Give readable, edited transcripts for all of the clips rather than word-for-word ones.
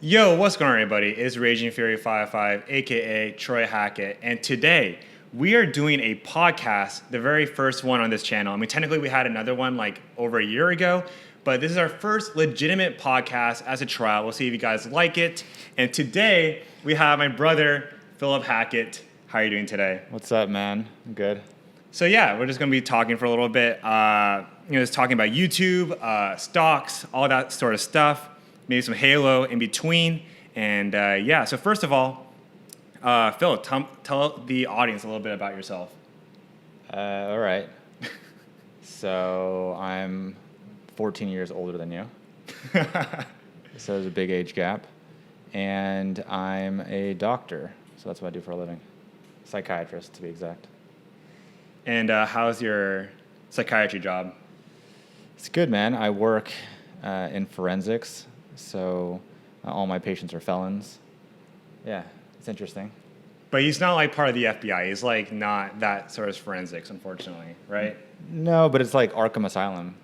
Yo, what's going on, everybody? It's Raging Fury 55, aka Troy Hackett, and today we are doing a podcast, the very first one on this channel. I mean, technically we had another one like over a year ago, but this is our first legitimate podcast as a trial. We'll see if you guys like it. And today we have my brother, Philip Hackett. How are you doing today? What's up, man? I'm good. So yeah, we're just gonna be talking for a little bit. Just talking about YouTube, stocks, all that sort of stuff. Maybe some Halo in between. And so first of all, Phil, tell the audience a little bit about yourself. All right. So I'm 14 years older than you. So there's a big age gap. And I'm a doctor. So that's what I do for a living. Psychiatrist, to be exact. And how's your psychiatry job? It's good, man. I work in forensics. So all my patients are felons. Yeah, it's interesting. But he's not like part of the FBI. He's like not that sort of forensics, unfortunately, right? No, but it's like Arkham Asylum.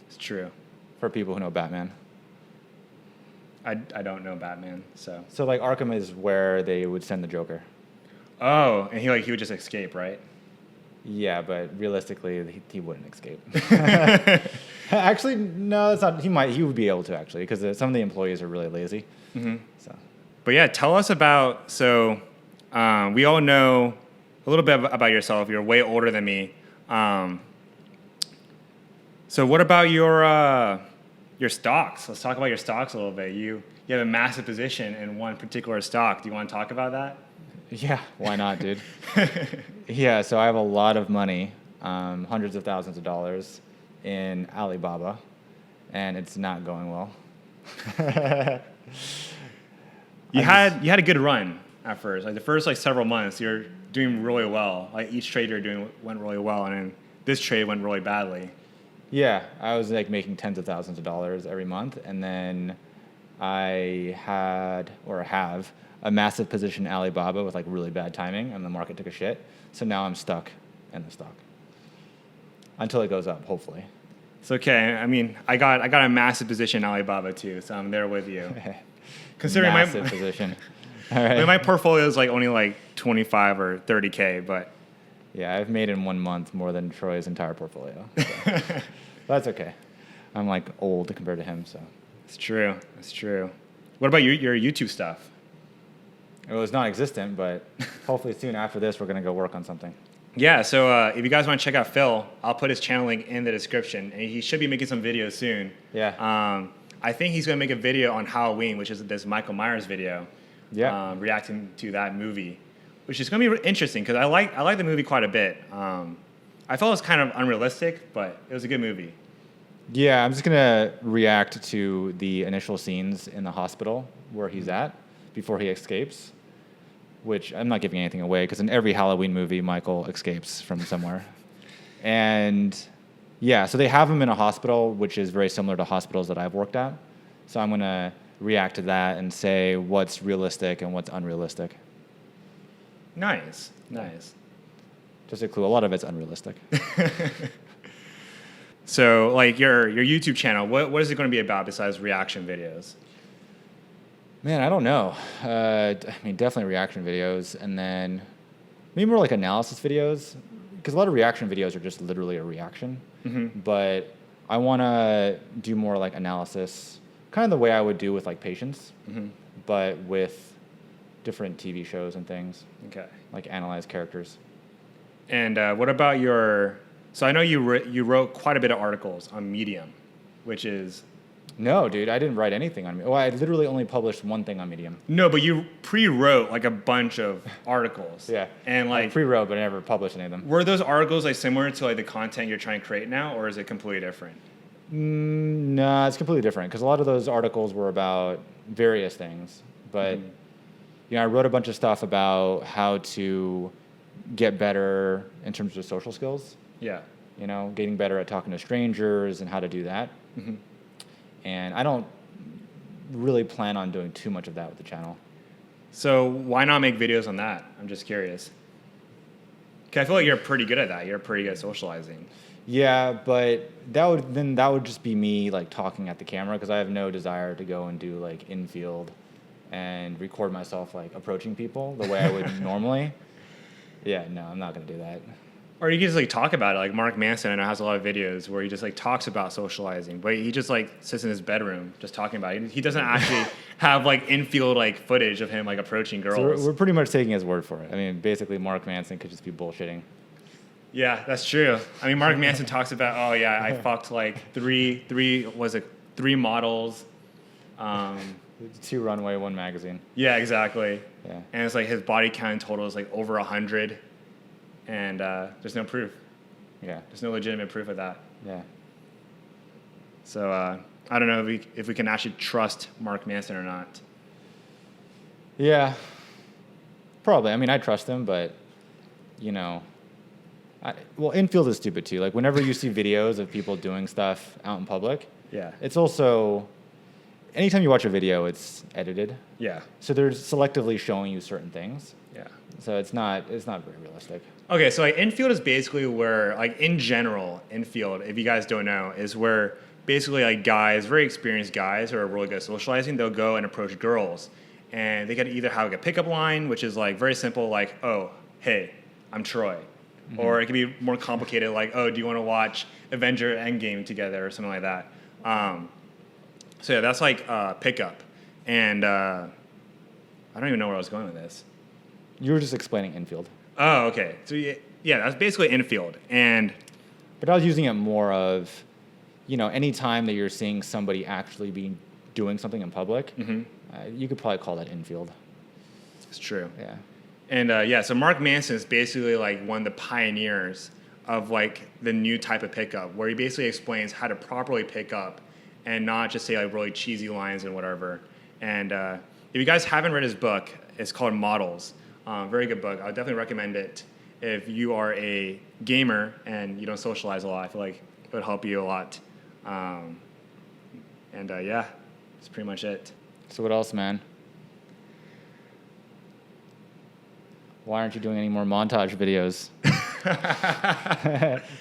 It's true. For people who know Batman. I don't know Batman, so. So like Arkham is where they would send the Joker. Oh, and he would just escape, right? Yeah, but realistically, he wouldn't escape. Actually, no, that's not. He would be able to actually, because some of the employees are really lazy. Mm-hmm. So, but yeah, tell us about. So, we all know a little bit about yourself. You're way older than me. So, what about your stocks? Let's talk about your stocks a little bit. You have a massive position in one particular stock. Do you want to talk about that? Yeah, why not, dude? Yeah, so I have a lot of money, hundreds of thousands of dollars in Alibaba, and it's not going well. You had a good run at first. Like the first several months, you're doing really well. Like each trade went really well, and then this trade went really badly. Yeah, I was like making tens of thousands of dollars every month, and then I have a massive position in Alibaba with like really bad timing, and the market took a shit. So now I'm stuck in the stock until it goes up, hopefully. It's okay. I mean, I got a massive position in Alibaba too, so I'm there with you. Considering massive position. All right. My portfolio is like only like 25 or 30K, but yeah, I've made in 1 month more than Troy's entire portfolio. So. That's okay. I'm like old compared to him, so. It's true. It's true. What about your YouTube stuff? It was non-existent, but hopefully soon after this, we're going to go work on something. Yeah, so if you guys want to check out Phil, I'll put his channel link in the description, and he should be making some videos soon. Yeah. I think he's going to make a video on Halloween, which is this Michael Myers video. Yeah. Reacting to that movie, which is going to be interesting because I like the movie quite a bit. I felt it was kind of unrealistic, but it was a good movie. Yeah, I'm just going to react to the initial scenes in the hospital where he's at before he escapes, which I'm not giving anything away because in every Halloween movie, Michael escapes from somewhere. And yeah, so they have him in a hospital, which is very similar to hospitals that I've worked at. So I'm going to react to that and say what's realistic and what's unrealistic. Nice. Just a clue, a lot of it's unrealistic. So, like your YouTube channel, what is it going to be about besides reaction videos? Man, I don't know. I mean, definitely reaction videos, and then maybe more like analysis videos, because a lot of reaction videos are just literally a reaction. Mm-hmm. But I want to do more like analysis, kind of the way I would do with like patients, mm-hmm. but with different TV shows and things. Okay. Like analyze characters. And what about your... So I know you wrote quite a bit of articles on Medium, which is... No, dude, I didn't write anything on Medium. Well, I literally only published one thing on Medium. No, but you pre-wrote like a bunch of articles. Yeah. And like... I pre-wrote, but I never published any of them. Were those articles like similar to like the content you're trying to create now, or is it completely different? No, it's completely different because a lot of those articles were about various things. But, I wrote a bunch of stuff about how to get better in terms of social skills. Yeah. Getting better at talking to strangers and how to do that. Mm-hmm. And I don't really plan on doing too much of that with the channel. So why not make videos on that? I'm just curious. 'Cause I feel like you're pretty good at that. You're pretty good at socializing. Yeah, but that would just be me like talking at the camera because I have no desire to go and do like Infield and record myself like approaching people the way I would normally. Yeah, no, I'm not gonna do that. Or you can just like talk about it. Like Mark Manson, I know, has a lot of videos where he just like talks about socializing, but he just like sits in his bedroom just talking about it. He doesn't actually have like Infield like footage of him like approaching girls. So we're pretty much taking his word for it. I mean, basically, Mark Manson could just be bullshitting. Yeah, that's true. I mean, Mark Manson talks about, oh yeah, I fucked like three models. 2 runway, 1 magazine. Yeah, exactly. Yeah. And it's like his body count in total is like over 100, and there's no proof. Yeah. There's no legitimate proof of that. Yeah. So I don't know if we can actually trust Mark Manson or not. Yeah. Probably. I mean, I trust him, but you know. Well, Infield is stupid too. Like whenever you see videos of people doing stuff out in public, Yeah. it's also anytime you watch a video, it's edited. Yeah. So they're selectively showing you certain things. Yeah. So it's not very realistic. Okay, so like Infield is basically where, like in general, Infield, if you guys don't know, is where basically like guys, very experienced guys who are really good at socializing, they'll go and approach girls, and they can either have like a pickup line, which is like very simple, like, oh, hey, I'm Troy. Mm-hmm. Or it could be more complicated, like, oh, do you want to watch Avenger Endgame together or something like that. So yeah, that's like pickup. And I don't even know where I was going with this. You were just explaining Infield. Oh, okay. So yeah, that's basically Infield. But I was using it more of, any time that you're seeing somebody actually doing something in public, mm-hmm. You could probably call that Infield. It's true. Yeah. And so Mark Manson is basically like one of the pioneers of like the new type of pickup, where he basically explains how to properly pick up and not just say like really cheesy lines and whatever. And if you guys haven't read his book, it's called Models. Very good book. I would definitely recommend it if you are a gamer and you don't socialize a lot. I feel like it would help you a lot. Yeah, that's pretty much it. So what else, man? Why aren't you doing any more montage videos?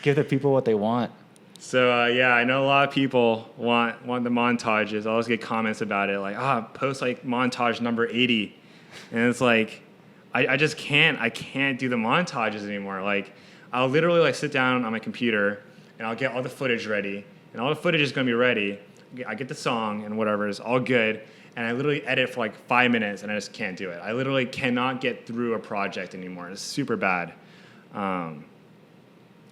Give the people what they want. So I know a lot of people want the montages. I always get comments about it, like, post like montage number 80, and it's like, I just can't. I can't do the montages anymore. Like, I'll literally like sit down on my computer and I'll get all the footage ready, and all the footage is gonna be ready. I get the song and whatever is all good, and I literally edit for like 5 minutes, and I just can't do it. I literally cannot get through a project anymore. It's super bad. And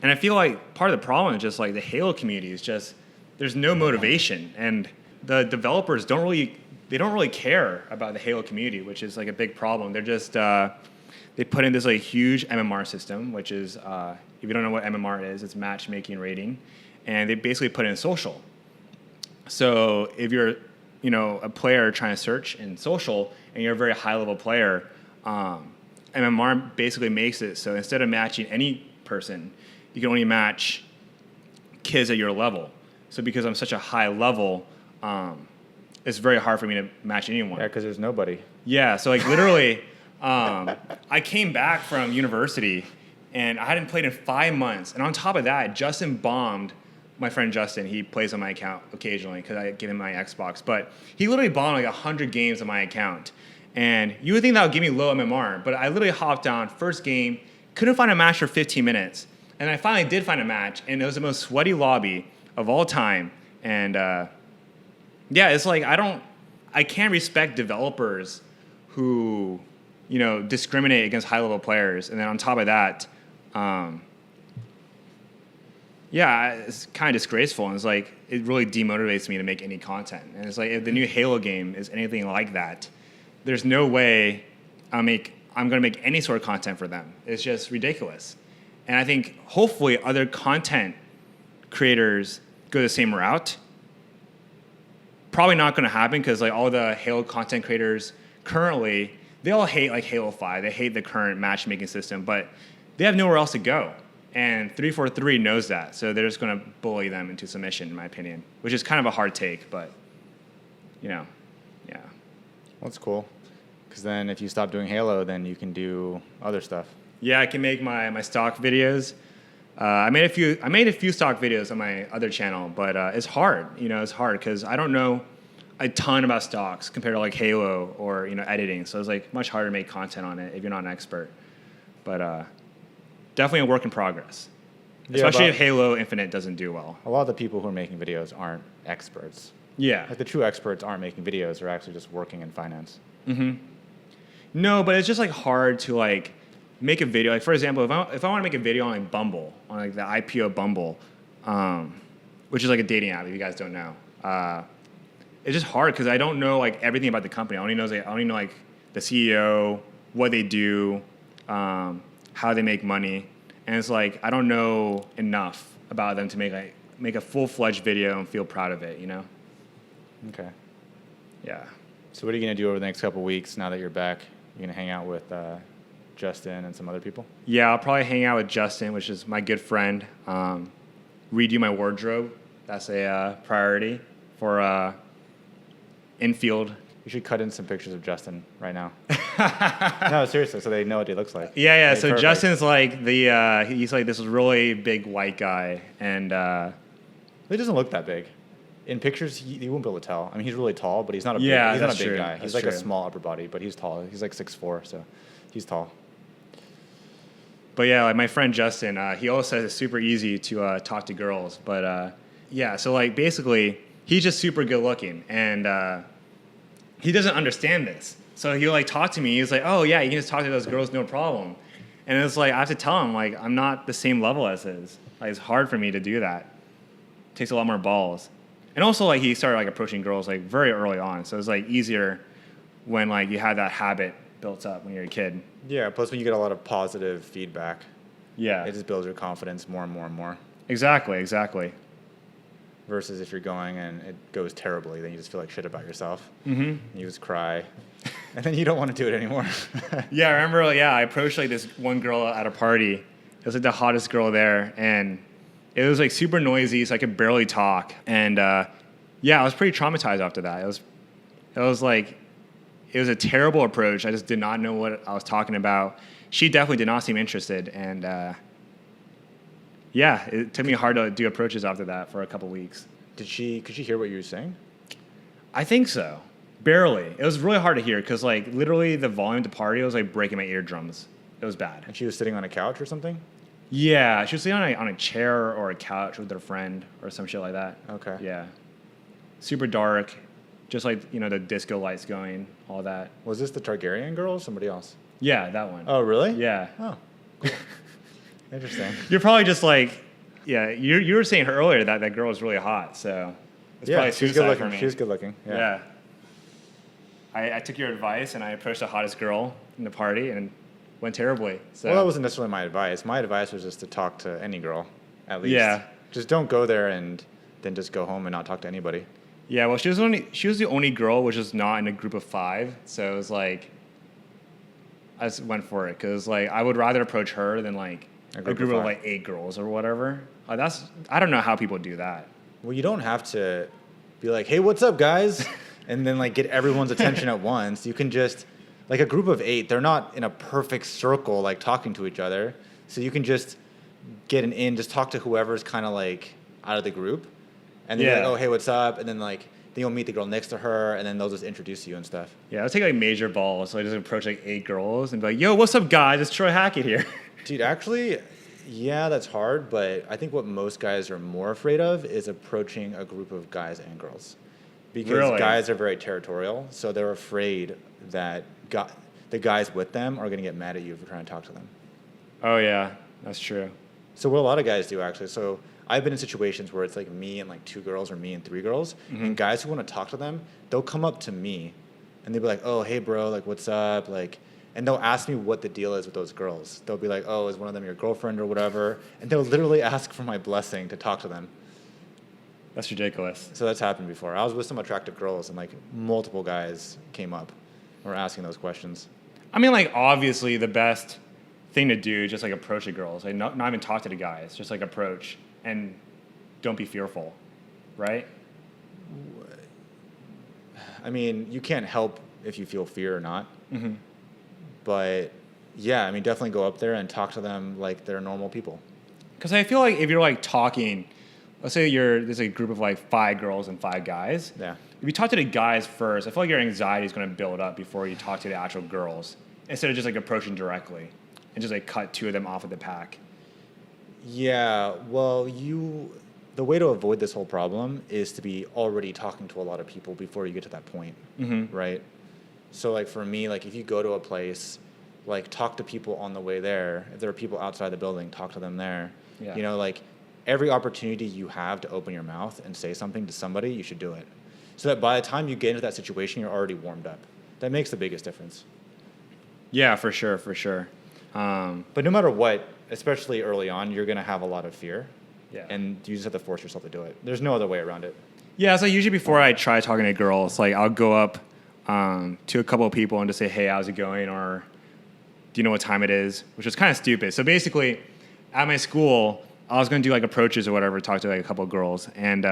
I feel like part of the problem is just like the Halo community is just, there's no motivation, and the developers don't really care about the Halo community, which is like a big problem. They're just they put in this like huge MMR system, which is if you don't know what MMR is, it's matchmaking rating, and they basically put in social. So if you're a player trying to search in social and you're a very high level player, MMR basically makes it so instead of matching any person, you can only match kids at your level. So because I'm such a high level, it's very hard for me to match anyone. Yeah, because there's nobody. Yeah, so like literally, I came back from university and I hadn't played in 5 months. And on top of that, Justin bombed my friend Justin. He plays on my account occasionally because I give him my Xbox. But he literally bombed like 100 games on my account. And you would think that would give me low MMR, but I literally hopped on, first game, couldn't find a match for 15 minutes. And I finally did find a match, and it was the most sweaty lobby of all time. And it's like I can't respect developers who, discriminate against high-level players. And then on top of that, it's kind of disgraceful. And it's like, it really demotivates me to make any content. And it's like, if the new Halo game is anything like that, there's no way I'm going to make any sort of content for them. It's just ridiculous. And I think hopefully other content creators go the same route. Probably not going to happen because like all the Halo content creators currently, they all hate like Halo 5. They hate the current matchmaking system, but they have nowhere else to go. And 343 knows that, so they're just going to bully them into submission, in my opinion, which is kind of a hard take, but yeah. Well, that's cool. Because then if you stop doing Halo, then you can do other stuff. Yeah, I can make my stock videos. I made a few stock videos on my other channel, but it's hard. It's hard because I don't know a ton about stocks compared to like Halo or editing. So it's like much harder to make content on it if you're not an expert. But definitely a work in progress. Yeah, Especially if Halo Infinite doesn't do well. A lot of the people who are making videos aren't experts. Yeah. Like the true experts aren't making videos; they're actually just working in finance. Mm-hmm. No, but it's just like hard to like make a video. Like for example, if I want to make a video on like Bumble, on like the IPO Bumble, which is like a dating app if you guys don't know, it's just hard because I don't know like everything about the company. I only know like the CEO, what they do, how they make money, and it's like I don't know enough about them to make a full-fledged video and feel proud of it. Okay. Yeah. So what are you going to do over the next couple of weeks now that you're back? You're going to hang out with Justin and some other people? Yeah, I'll probably hang out with Justin, which is my good friend. Redo my wardrobe. That's a priority for Infield. You should cut in some pictures of Justin right now. No, seriously, so they know what he looks like. Yeah. Like, So perfect. Justin's like he's like this really big white guy, and He doesn't look that big. In pictures, you won't be able to tell. I mean, he's really tall, but he's not a Yeah, he's not a that's big true. guy. That's He's like true. a small upper body, but he's tall. He's like 6'4", so he's tall. But yeah, like my friend Justin, he always says it's super easy to talk to girls. But yeah, so like basically, he's just super good looking, and he doesn't understand this. So he'll like talk to me. He's like, "Oh yeah, you can just talk to those girls, no problem." And it's like I have to tell him like I'm not the same level as his. Like it's hard for me to do that. It takes a lot more balls. And also like he started like approaching girls like very early on, so it's like easier when like you have that habit built up when you're a kid. Yeah, plus when you get a lot of positive feedback, Yeah. it just builds your confidence more and more and more. Exactly. Versus if you're going and it goes terribly, then you just feel like shit about yourself. Mm-hmm. You just cry, and then you don't want to do it anymore. Yeah, I remember. I approached like this one girl at a party. It was like the hottest girl there, and it was like super noisy, so I could barely talk. And yeah, I was pretty traumatized after that. It was a terrible approach. I just did not know what I was talking about. She definitely did not seem interested, and yeah, it took me hard to do approaches after that for a couple weeks. Could she hear what you were saying? I think so. Barely. It was really hard to hear because like literally the volume at the party was like breaking my eardrums. It was bad. And she was sitting on a couch or something? Yeah, she was sitting on a chair or a couch with her friend or some shit like that. Okay. Yeah. Super dark, just like, the disco lights going, all that. Was this the Targaryen girl or somebody else? Yeah, that one. Oh, really? Yeah. Oh, cool. Interesting. You're probably just like, yeah, you were saying earlier that girl was really hot, so it's probably She was good suicide looking. for me. She was good looking. Yeah. I took your advice and I approached the hottest girl in the party and went terribly. So. Well, that wasn't necessarily my advice. My advice was just to talk to any girl, at least. Yeah. Just don't go there and then just go home and not talk to anybody. Yeah, well, she was the only girl which was not in a group of 5, so it was like I just went for it because like I would rather approach her than like a group of like 8 girls or whatever. I don't know how people do that. Well, you don't have to be like, "Hey, what's up, guys?" and then like get everyone's attention at once. You can just like a group of 8. They're not in a perfect circle like talking to each other, so you can just get just talk to whoever's kind of like out of the group. And then you're like, "Oh, hey, what's up?" And then like then you'll meet the girl next to her, and then they'll just introduce you and stuff. Yeah, I'll take like major balls. So I just approach like 8 girls and be like, "Yo, what's up, guys? It's Troy Hackett here." Dude, actually, yeah, that's hard. But I think what most guys are more afraid of is approaching a group of guys and girls, because Really? guys are very territorial. So they're afraid that the guys with them are going to get mad at you for trying to talk to them. Oh yeah, that's true. So what a lot of guys do actually. So I've been in situations where it's like me and like 2 girls or me and 3 girls, and guys who want to talk to them, they'll come up to me, and they'll be like, "Oh, hey, bro, like, what's up?" Like, and they'll ask me what the deal is with those girls. They'll be like, "Oh, is one of them your girlfriend or whatever?" And they'll literally ask for my blessing to talk to them. That's ridiculous. So that's happened before. I was with some attractive girls, and like multiple guys came up, were asking those questions. I mean, like obviously the best thing to do is just like approach the girls, like not even talk to the guys, just like approach and don't be fearful, right? I mean, you can't help if you feel fear or not. Mm-hmm. But Yeah, I mean, definitely go up there and talk to them like they're normal people. Because I feel like if you're like talking, let's say there's a group of like 5 girls and 5 guys. Yeah. If you talk to the guys first, I feel like your anxiety is going to build up before you talk to the actual girls, instead of just like approaching directly and just like cut 2 of them off of the pack. Yeah, well, the way to avoid this whole problem is to be already talking to a lot of people before you get to that point, right? So, like, for me, like, if you go to a place, like, talk to people on the way there. If there are people outside the building, talk to them there. Yeah. You know, like, every opportunity you have to open your mouth and say something to somebody, you should do it. So that by the time you get into that situation, you're already warmed up. That makes the biggest difference. Yeah, for sure, for sure. But no matter what, especially early on, you're going to have a lot of fear. Yeah. And you just have to force yourself to do it. There's no other way around it. Yeah, so usually before I try talking to girls, like I'll go up to a couple of people and just say, hey, how's it going? Or do you know what time it is? Which is kind of stupid. So basically, at my school, I was going to do like approaches or whatever, talk to like a couple of girls. And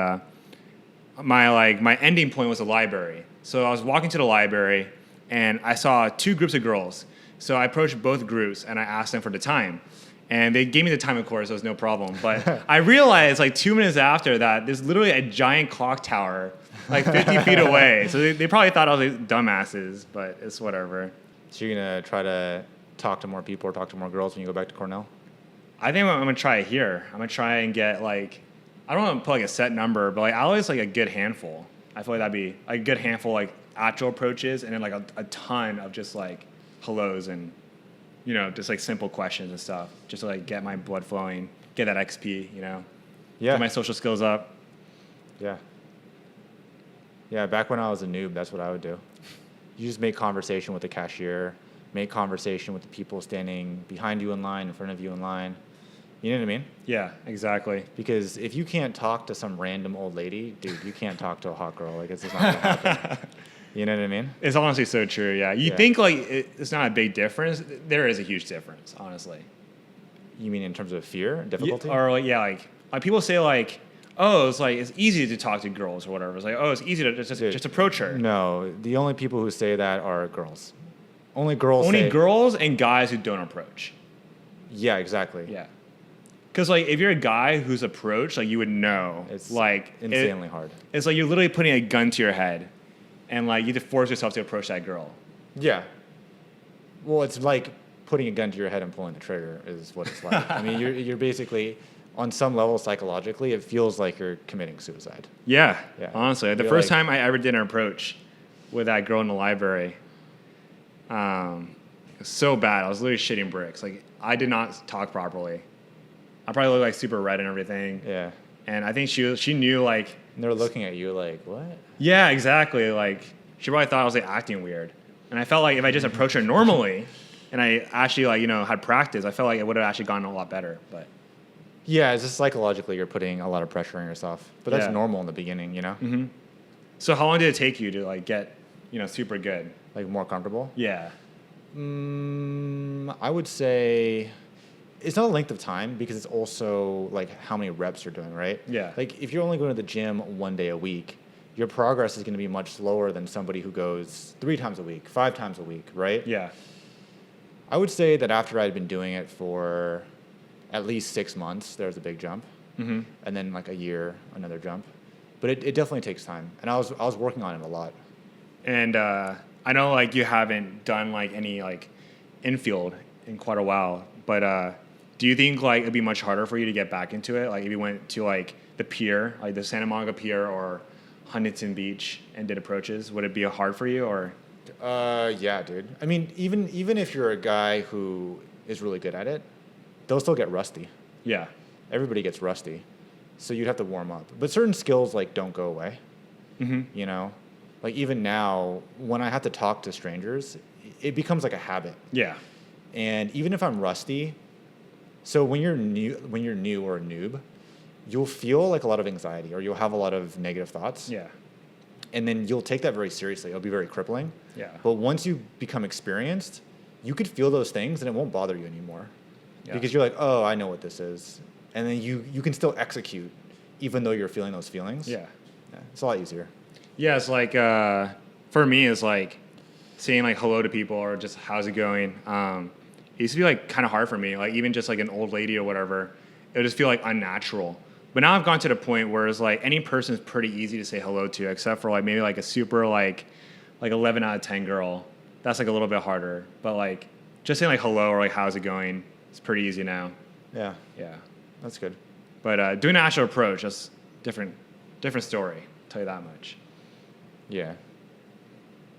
my ending point was the library. So I was walking to the library and I saw 2 groups of girls. So I approached both groups and I asked them for the time. And they gave me the time, of course, so it was no problem. But I realized like 2 minutes after that, there's literally a giant clock tower like 50 feet away. So they probably thought I was like dumbasses, but it's whatever. So you're going to try to talk to more people or talk to more girls when you go back to Cornell? I think I'm going to try it here. I'm going to try and get like, I don't want to put like a set number, but like I always like a good handful. I feel like that'd be a good handful like actual approaches and then like a ton of just like hellos and, you know, just like simple questions and stuff, just to like get my blood flowing, get that XP, you know, Yeah. get my social skills up. Yeah. Yeah, back when I was a noob, that's what I would do. You just make conversation with the cashier, make conversation with the people standing behind you in line, in front of you in line. You know what I mean? Yeah, exactly. Because if you can't talk to some random old lady, dude, you can't talk to a hot girl. Like, it's just not going to happen. You know what I mean? It's honestly so true, yeah. You think like it's not a big difference. There is a huge difference, honestly. You mean in terms of fear, difficulty? Or like, yeah, like people say like, oh, it's easy to talk to girls or whatever. It's like, oh, it's easy to just approach her. No, the only people who say that are girls. Only girls Only say, girls and guys who don't approach. Yeah, exactly. Yeah. Because like if you're a guy who's approached, like you would know. It's like insanely hard. It's like you're literally putting a gun to your head, and like you have to force yourself to approach that girl. Yeah. Well, it's like putting a gun to your head and pulling the trigger is what it's like. I mean, you're basically, on some level psychologically, it feels like you're committing suicide. Yeah. Yeah. Honestly, the You're first like- time I ever did an approach with that girl in the library, it was so bad. I was literally shitting bricks. Like I did not talk properly. I probably looked like super red and everything. Yeah. And I think she knew like. And they're looking at you like, what? Yeah, exactly. Like she probably thought I was like acting weird, and I felt like if I just approached her normally, and I actually like had practice, I felt like it would have actually gone a lot better. But Yeah, it's just psychologically you're putting a lot of pressure on yourself. But that's Yeah. normal in the beginning, you know? Mm-hmm. So how long did it take you to like get super good? Like more comfortable. Yeah. I would say it's not a length of time because it's also like how many reps you're doing, right? Yeah. Like if you're only going to the gym 1 day a week, your progress is going to be much slower than somebody who goes 3 times a week, 5 times a week, right? Yeah. I would say that after I'd been doing it for at least 6 months, there was a big jump. Mm-hmm. And then like a year, another jump. But it definitely takes time. And I was working on it a lot. And I know like you haven't done like any like infield in quite a while, but do you think like it'd be much harder for you to get back into it? Like if you went to like the pier, like the Santa Monica Pier or Huntington Beach and did approaches, would it be hard for you or? Yeah, dude. I mean, even if you're a guy who is really good at it, they'll still get rusty. Yeah. Everybody gets rusty. So you'd have to warm up. But certain skills like don't go away. Mm-hmm. You know? Like even now, when I have to talk to strangers, it becomes like a habit. Yeah. And even if I'm rusty, so when you're new or a noob, you'll feel like a lot of anxiety or you'll have a lot of negative thoughts. Yeah. And then you'll take that very seriously. It'll be very crippling. Yeah. But once you become experienced, you could feel those things and it won't bother you anymore. Yeah. Because you're like, oh, I know what this is. And then you can still execute even though you're feeling those feelings. Yeah. Yeah, it's a lot easier. Yeah, it's like for me, it's like saying like hello to people or just how's it going. it used to be like kind of hard for me. Like even just like an old lady or whatever, it would just feel like unnatural. But now I've gone to the point where it's like any person is pretty easy to say hello to, except for like maybe like a super like 11 out of 10 girl. That's like a little bit harder. But like just saying like hello or like how's it going, it's pretty easy now. Yeah. Yeah. That's good. But doing an actual approach, that's different story. I'll tell you that much. Yeah.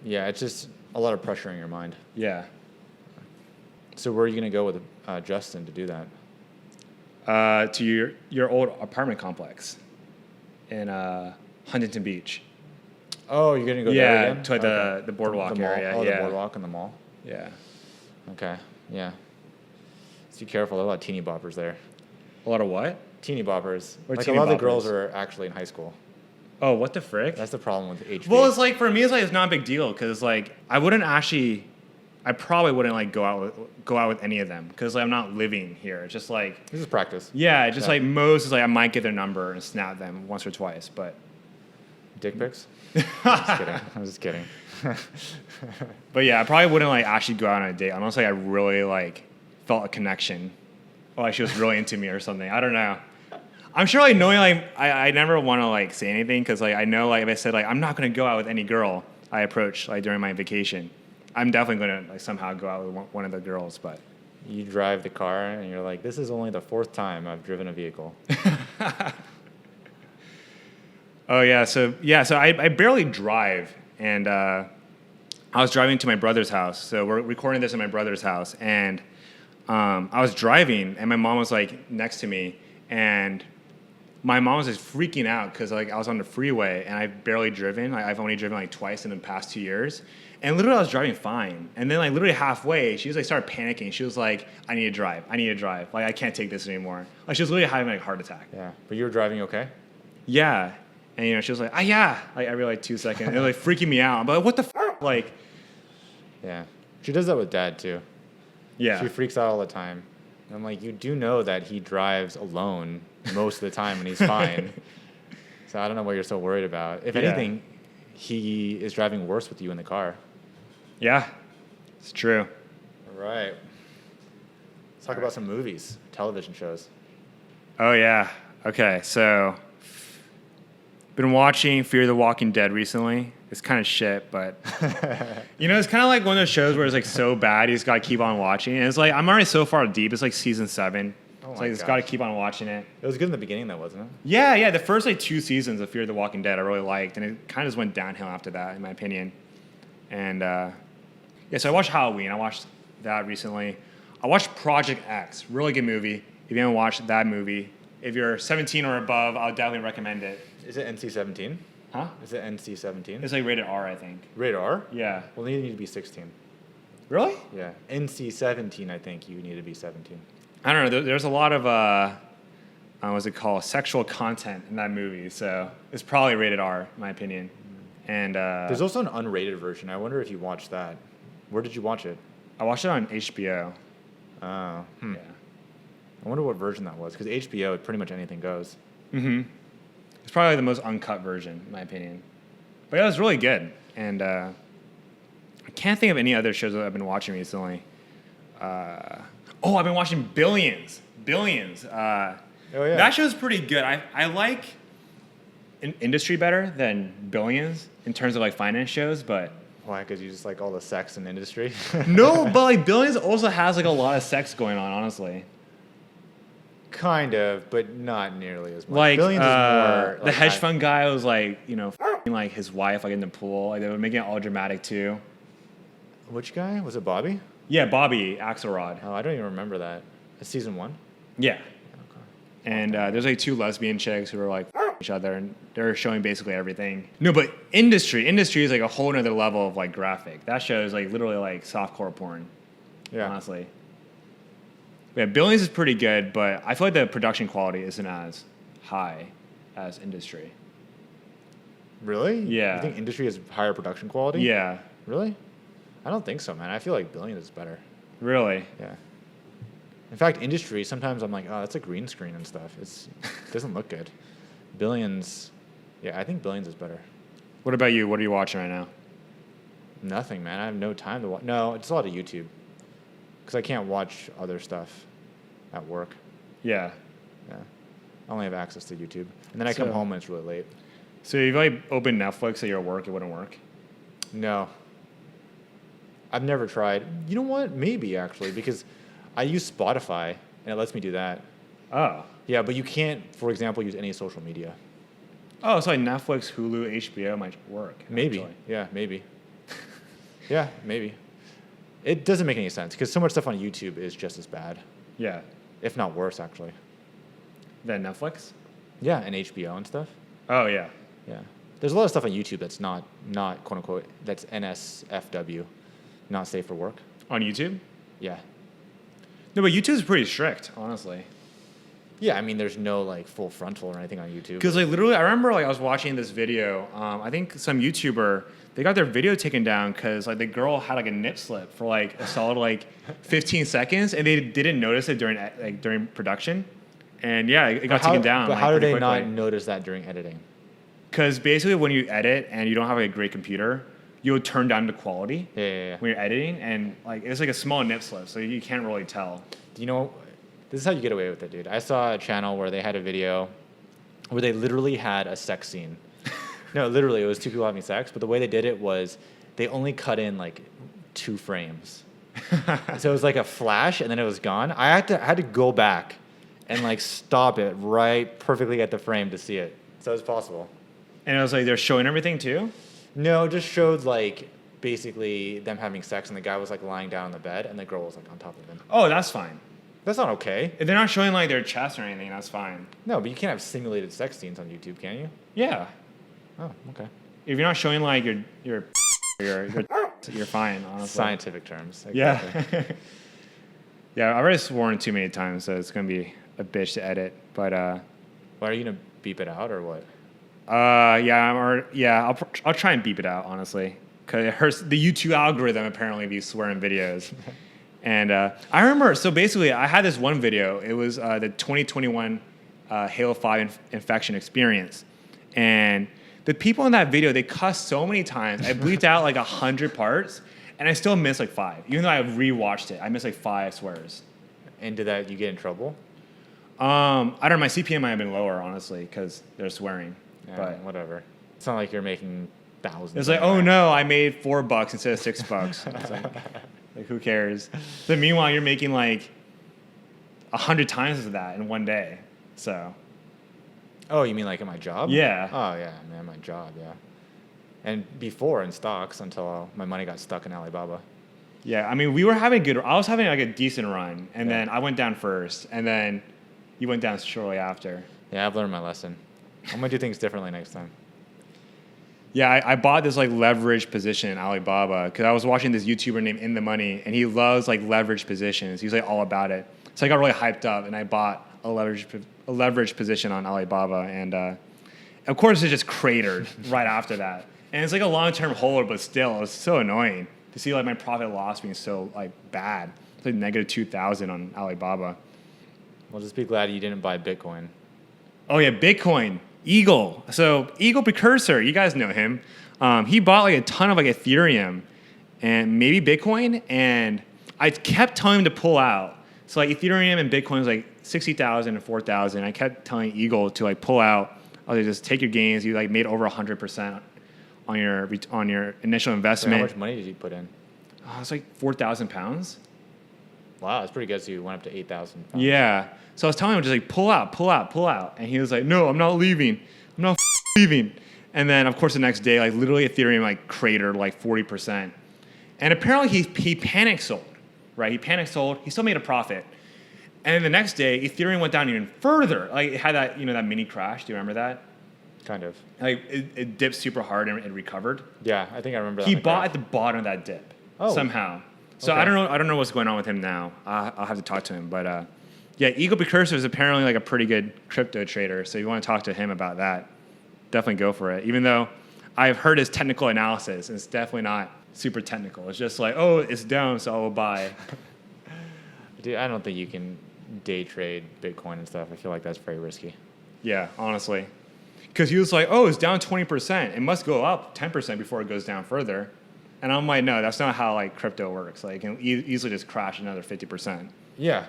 Yeah, it's just a lot of pressure in your mind. Yeah. So where are you going to go with Justin to do that? To your old apartment complex in Huntington Beach. Oh, you're going to go there again? To like the boardwalk the mall. area. Oh, yeah. the boardwalk and the mall. Yeah. Okay. Yeah. Just be careful. There are a lot of teeny boppers there. A lot of what? Teeny boppers. Or like teeny a lot of boppers? the girls are actually in high school. Oh, what the frick? That's the problem with HB. Well, it's like for me, it's not a big deal because like I probably wouldn't like go out with any of them because like, I'm not living here. It's just like this is practice. yeah, just like most is like I might get their number and snap them once or twice, but Dick pics? I'm just kidding. but yeah, I probably wouldn't like actually go out on a date unless like I really like felt a connection or like she was really into me or something. I don't know. I'm sure like knowing like I never want to like say anything because like I know like if I said like I'm not gonna go out with any girl I approach like during my vacation, I'm definitely gonna like somehow go out with one of the girls. But You drive the car and you're like, this is only the 4th time I've driven a vehicle. oh yeah, so I barely drive, and I was driving to my brother's house. So we're recording this in my brother's house, and I was driving, and my mom was like next to me, and my mom was just freaking out because like I was on the freeway and I've barely driven. I've only driven like twice in the past 2 years, and literally I was driving fine. And then like literally halfway, she was like started panicking. She was like, "I need to drive. Like I can't take this anymore." Like she was literally having like a heart attack. Yeah, but you were driving okay? Yeah, and she was like, "Ah yeah," like every like 2 seconds, and like freaking me out. But like, what the like? Yeah, she does that with Dad too. Yeah, She freaks out all the time. And I'm like, you do know that he drives alone most of the time and he's fine. So I don't know what you're so worried about. If anything, he is driving worse with you in the car. Yeah, it's true. All right. Let's talk about some movies, television shows. Oh yeah. Okay, so been watching Fear the Walking Dead recently. It's kind of shit, but it's kind of like one of those shows where it's like so bad you just gotta keep on watching. And it's like I'm already so far deep. It's like season 7. It's like just gotta keep on watching it. It was good in the beginning, though, wasn't it? Yeah. The first like 2 seasons of Fear the Walking Dead I really liked, and it kind of just went downhill after that, in my opinion. And so I watched Halloween. I watched that recently. I watched Project X. Really good movie. If you haven't watched that movie, if you're 17 or above, I'll definitely recommend it. Is it NC-17? Huh? Is it NC-17? It's like rated R, I think. Rated R? Yeah. Well, you need to be 16. Really? Yeah. NC-17, I think you need to be 17. I don't know. There's a lot of what's it called? Sexual content in that movie, so it's probably rated R, in my opinion. And there's also an unrated version. I wonder if you watched that. Where did you watch it? I watched it on HBO. Oh. Yeah. I wonder what version that was, because HBO, pretty much anything goes. Mm-hmm. It's probably the most uncut version, in my opinion. But yeah, it was really good. And I can't think of any other shows that I've been watching recently. I've been watching Billions. Billions. Oh, yeah. That show's pretty good. I like Industry better than Billions in terms of like finance shows, but... Why? Because you just like all the sex in industry? No, but like Billions also has like a lot of sex going on, honestly. Kind of, but not nearly as much. Like Billions is more the hedge fund guy was like, f***ing like his wife like in the pool. Like they were making it all dramatic too. Which guy? Was it Bobby? Yeah, Bobby Axelrod. Oh, I don't even remember that. It's season 1? Yeah. Okay. And there's like 2 lesbian chicks who are like each other, and they're showing basically everything. No, but industry is like a whole nother level of like graphic. That show is like literally like softcore porn. Yeah. Honestly. Yeah, Billions is pretty good, but I feel like the production quality isn't as high as Industry. Really? Yeah. You think industry has higher production quality? Yeah. Really? I don't think so, man. I feel like Billions is better. Really? Yeah. In fact, industry, sometimes I'm like, oh, that's a green screen and stuff. It doesn't look good. Billions, yeah, I think Billions is better. What about you? What are you watching right now? Nothing, man. I have no time to watch. No, it's a lot of YouTube. because I can't watch other stuff at work. Yeah. Yeah, I only have access to YouTube, and then I come home and it's really late. So if you open Netflix at your work, it wouldn't work? No. I've never tried. You know what? Maybe, actually, because I use Spotify, and it lets me do that. Oh. Yeah, but you can't, for example, use any social media. Oh, so Netflix, Hulu, HBO might work. Maybe. Actually. Yeah, maybe. Yeah, maybe. It doesn't make any sense, because so much stuff on YouTube is just as bad. Yeah. If not worse, actually. Then Netflix? Yeah, and HBO and stuff. Oh, yeah. Yeah. There's a lot of stuff on YouTube that's not quote unquote, that's NSFW, not safe for work. On YouTube? Yeah. No, but YouTube's pretty strict, honestly. Yeah, I mean, there's no full frontal or anything on YouTube. Because literally, I remember I was watching this video. I think some YouTuber, they got their video taken down because the girl had a nip slip for a solid 15 seconds, and they didn't notice it during production. And yeah, it got taken down. But how did they not notice that during editing? Because basically, when you edit and you don't have a great computer, you'll turn down the quality. Yeah. When you're editing, and it's a small nip slip, so you can't really tell. You know, this is how you get away with it, dude. I saw a channel where they had a video where they literally had a sex scene. No, literally, it was two people having sex, but the way they did it was they only cut in 2 frames. So it was a flash, and then it was gone. I had to go back and stop it right perfectly at the frame to see it. So it was possible. And it was they're showing everything too? No, it just showed basically them having sex, and the guy was lying down on the bed, and the girl was on top of him. Oh, that's fine. That's not okay. If they're not showing their chest or anything, that's fine. No, but you can't have simulated sex scenes on YouTube, can you? Yeah. Oh, okay. If you're not showing your you're fine, honestly. Scientific terms. Exactly. Yeah. Yeah, I've already sworn too many times, so it's gonna be a bitch to edit. But Why are you gonna beep it out or what? I'll try and beep it out, honestly, because it hurts the YouTube algorithm apparently if you swear in videos. And I remember, so basically, I had this one video. It was the 2021 Halo 5 infection experience, and the people in that video, they cussed so many times. I bleeped out 100 parts, and I still missed 5. Even though I rewatched it, I missed 5 swears. And did you get in trouble? I don't know. My CPM might have been lower, honestly, because they're swearing. Yeah, but whatever. It's not like you're making thousands. It's oh no, I made $4 instead of $6. It's who cares? So meanwhile, you're making 100 times of that in one day. So. Oh, you mean at my job? Yeah. Oh yeah, man, my job, yeah. And before in stocks until my money got stuck in Alibaba. Yeah, I mean, we were having I was having a decent run, and then I went down first, and then you went down shortly after. Yeah, I've learned my lesson. I'm gonna do things differently next time. Yeah, I bought this leverage position in Alibaba because I was watching this YouTuber named In the Money, and he loves leverage positions. He's all about it. So I got really hyped up, and I bought a leverage position on Alibaba, and of course it just cratered right after that. And it's a long-term holder, but still, it's so annoying to see my profit loss being so bad. It's negative 2,000 on Alibaba. Well, just be glad you didn't buy Bitcoin. Oh yeah, Bitcoin, Eagle. So Eagle Precursor, you guys know him. He bought a ton of Ethereum and maybe Bitcoin, and I kept telling him to pull out. So Ethereum and Bitcoin was 60,000 and 4,000. I kept telling Eagle to pull out. I was just take your gains. You made over 100% on your initial investment. So how much money did you put in? It's 4,000 pounds. Wow, that's pretty good. So you went up to 8,000 pounds. Yeah. So I was telling him just pull out. And he was no, I'm not leaving. I'm not leaving. And then of course the next day, literally Ethereum cratered 40%. And apparently he panic sold, right? He panic sold. He still made a profit. And then the next day, Ethereum went down even further. It had that that mini crash. Do you remember that? Kind of. It dipped super hard and it recovered. Yeah, I think I remember that. He bought at the bottom of that dip somehow. So okay. I don't know what's going on with him now. I'll have to talk to him. But yeah, Eagle Precursor is apparently a pretty good crypto trader. So if you want to talk to him about that, definitely go for it. Even though I've heard his technical analysis, and it's definitely not super technical. It's just oh, it's down, so I will buy. Dude, I don't think you can day trade Bitcoin and stuff. I feel like that's very risky. Yeah, honestly. Because he was oh, it's down 20%. It must go up 10% before it goes down further. And I'm like, no, that's not how like crypto works. Like, it can easily just crash another 50%. Yeah.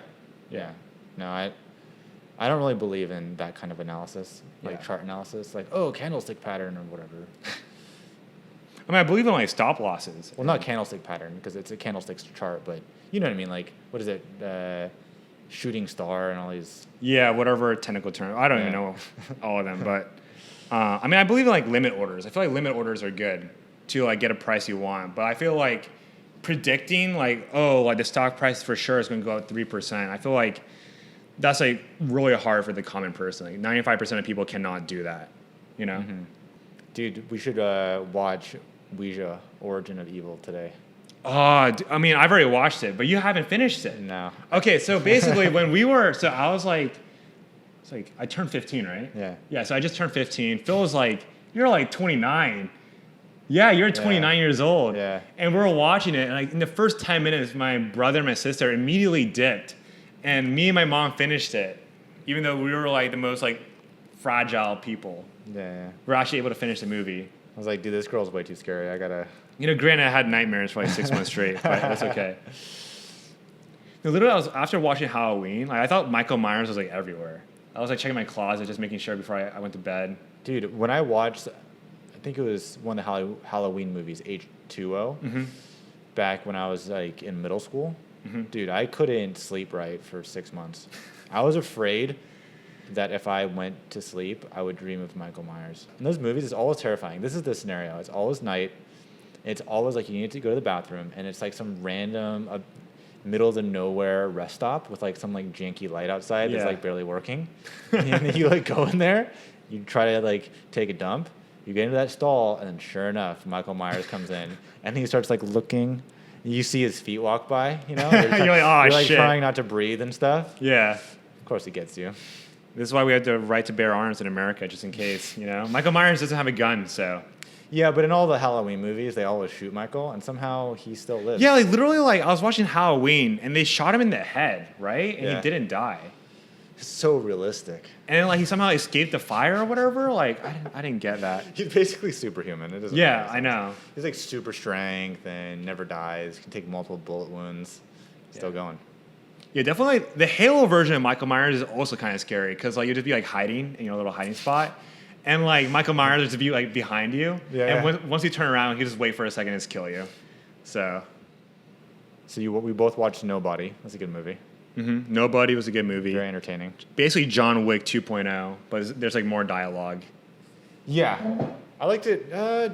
No, I don't really believe in that kind of analysis, like chart analysis, like, oh, candlestick pattern or whatever. I mean, I believe in like stop losses. Well, not candlestick pattern because it's a candlestick chart, but you know what I mean? Like, what is it? Shooting star and all these. Yeah, whatever technical term. I don't even know all of them, but I mean, I believe in like limit orders. I feel like limit orders are good to like get a price you want, but I feel like predicting like, oh, like the stock price for sure is going to go up 3%. I feel like that's like really hard for the common person. Like 95% of people cannot do that, you know? Mm-hmm. Dude, we should watch Ouija, Origin of Evil today. Oh, I mean, I've already watched it, but you haven't finished it. No. Okay, so basically when we were, so I was like, it's like, I turned 15, right? Yeah. Yeah, so I just turned 15. Phil was like, you're like 29. Yeah, you're 29 years old. Yeah. And we're watching it, and like in the first 10 minutes, my brother and my sister immediately dipped. And me and my mom finished it, even though we were like the most like fragile people. Yeah. We're actually able to finish the movie. I was like, dude, this girl's way too scary. I gotta. You know, granted, I had nightmares for like 6 months straight, but that's okay. No, literally, I was after watching Halloween. Like, I thought Michael Myers was like everywhere. I was like checking my closet, just making sure before I went to bed. Dude, when I watched, I think it was one of the Halloween movies, H2O, back when I was like in middle school. Dude, I couldn't sleep right for 6 months. I was afraid that if I went to sleep, I would dream of Michael Myers. In those movies, it's always terrifying. This is the scenario. It's always night. It's always like you need to go to the bathroom, and it's like some random middle of the nowhere rest stop with like some like janky light outside that's like barely working. And then you like go in there, you try to like take a dump, you get into that stall, and then sure enough, Michael Myers comes in, and he starts like looking. You see his feet walk by, you know? You're like, oh, you're like shit. trying not to breathe and stuff. Yeah. Of course he gets you. This is why we have the right to bear arms in America, just in case, you know? Michael Myers doesn't have a gun, so. Yeah, but in all the Halloween movies, they always shoot Michael, and somehow he still lives. Yeah, like literally, like I was watching Halloween, and they shot him in the head, right? And Yeah. he didn't die. It's so realistic. And then, like, he somehow escaped the fire or whatever. Like, I didn't get that. He's basically superhuman. It doesn't Yeah, make I sense. know. He's like super strength and never dies. Can take multiple bullet wounds. Still going. Yeah, definitely. The Halo version of Michael Myers is also kind of scary because, like, you'd just be, like, hiding in your little hiding spot. And, like, Michael Myers would just be, like, behind you. Yeah. And once you turn around, he just wait for a second and just kill you. So. So we both watched Nobody. That's a good movie. Nobody was a good movie. Very entertaining. Basically John Wick 2.0, but there's, like, more dialogue. Yeah. I liked it. I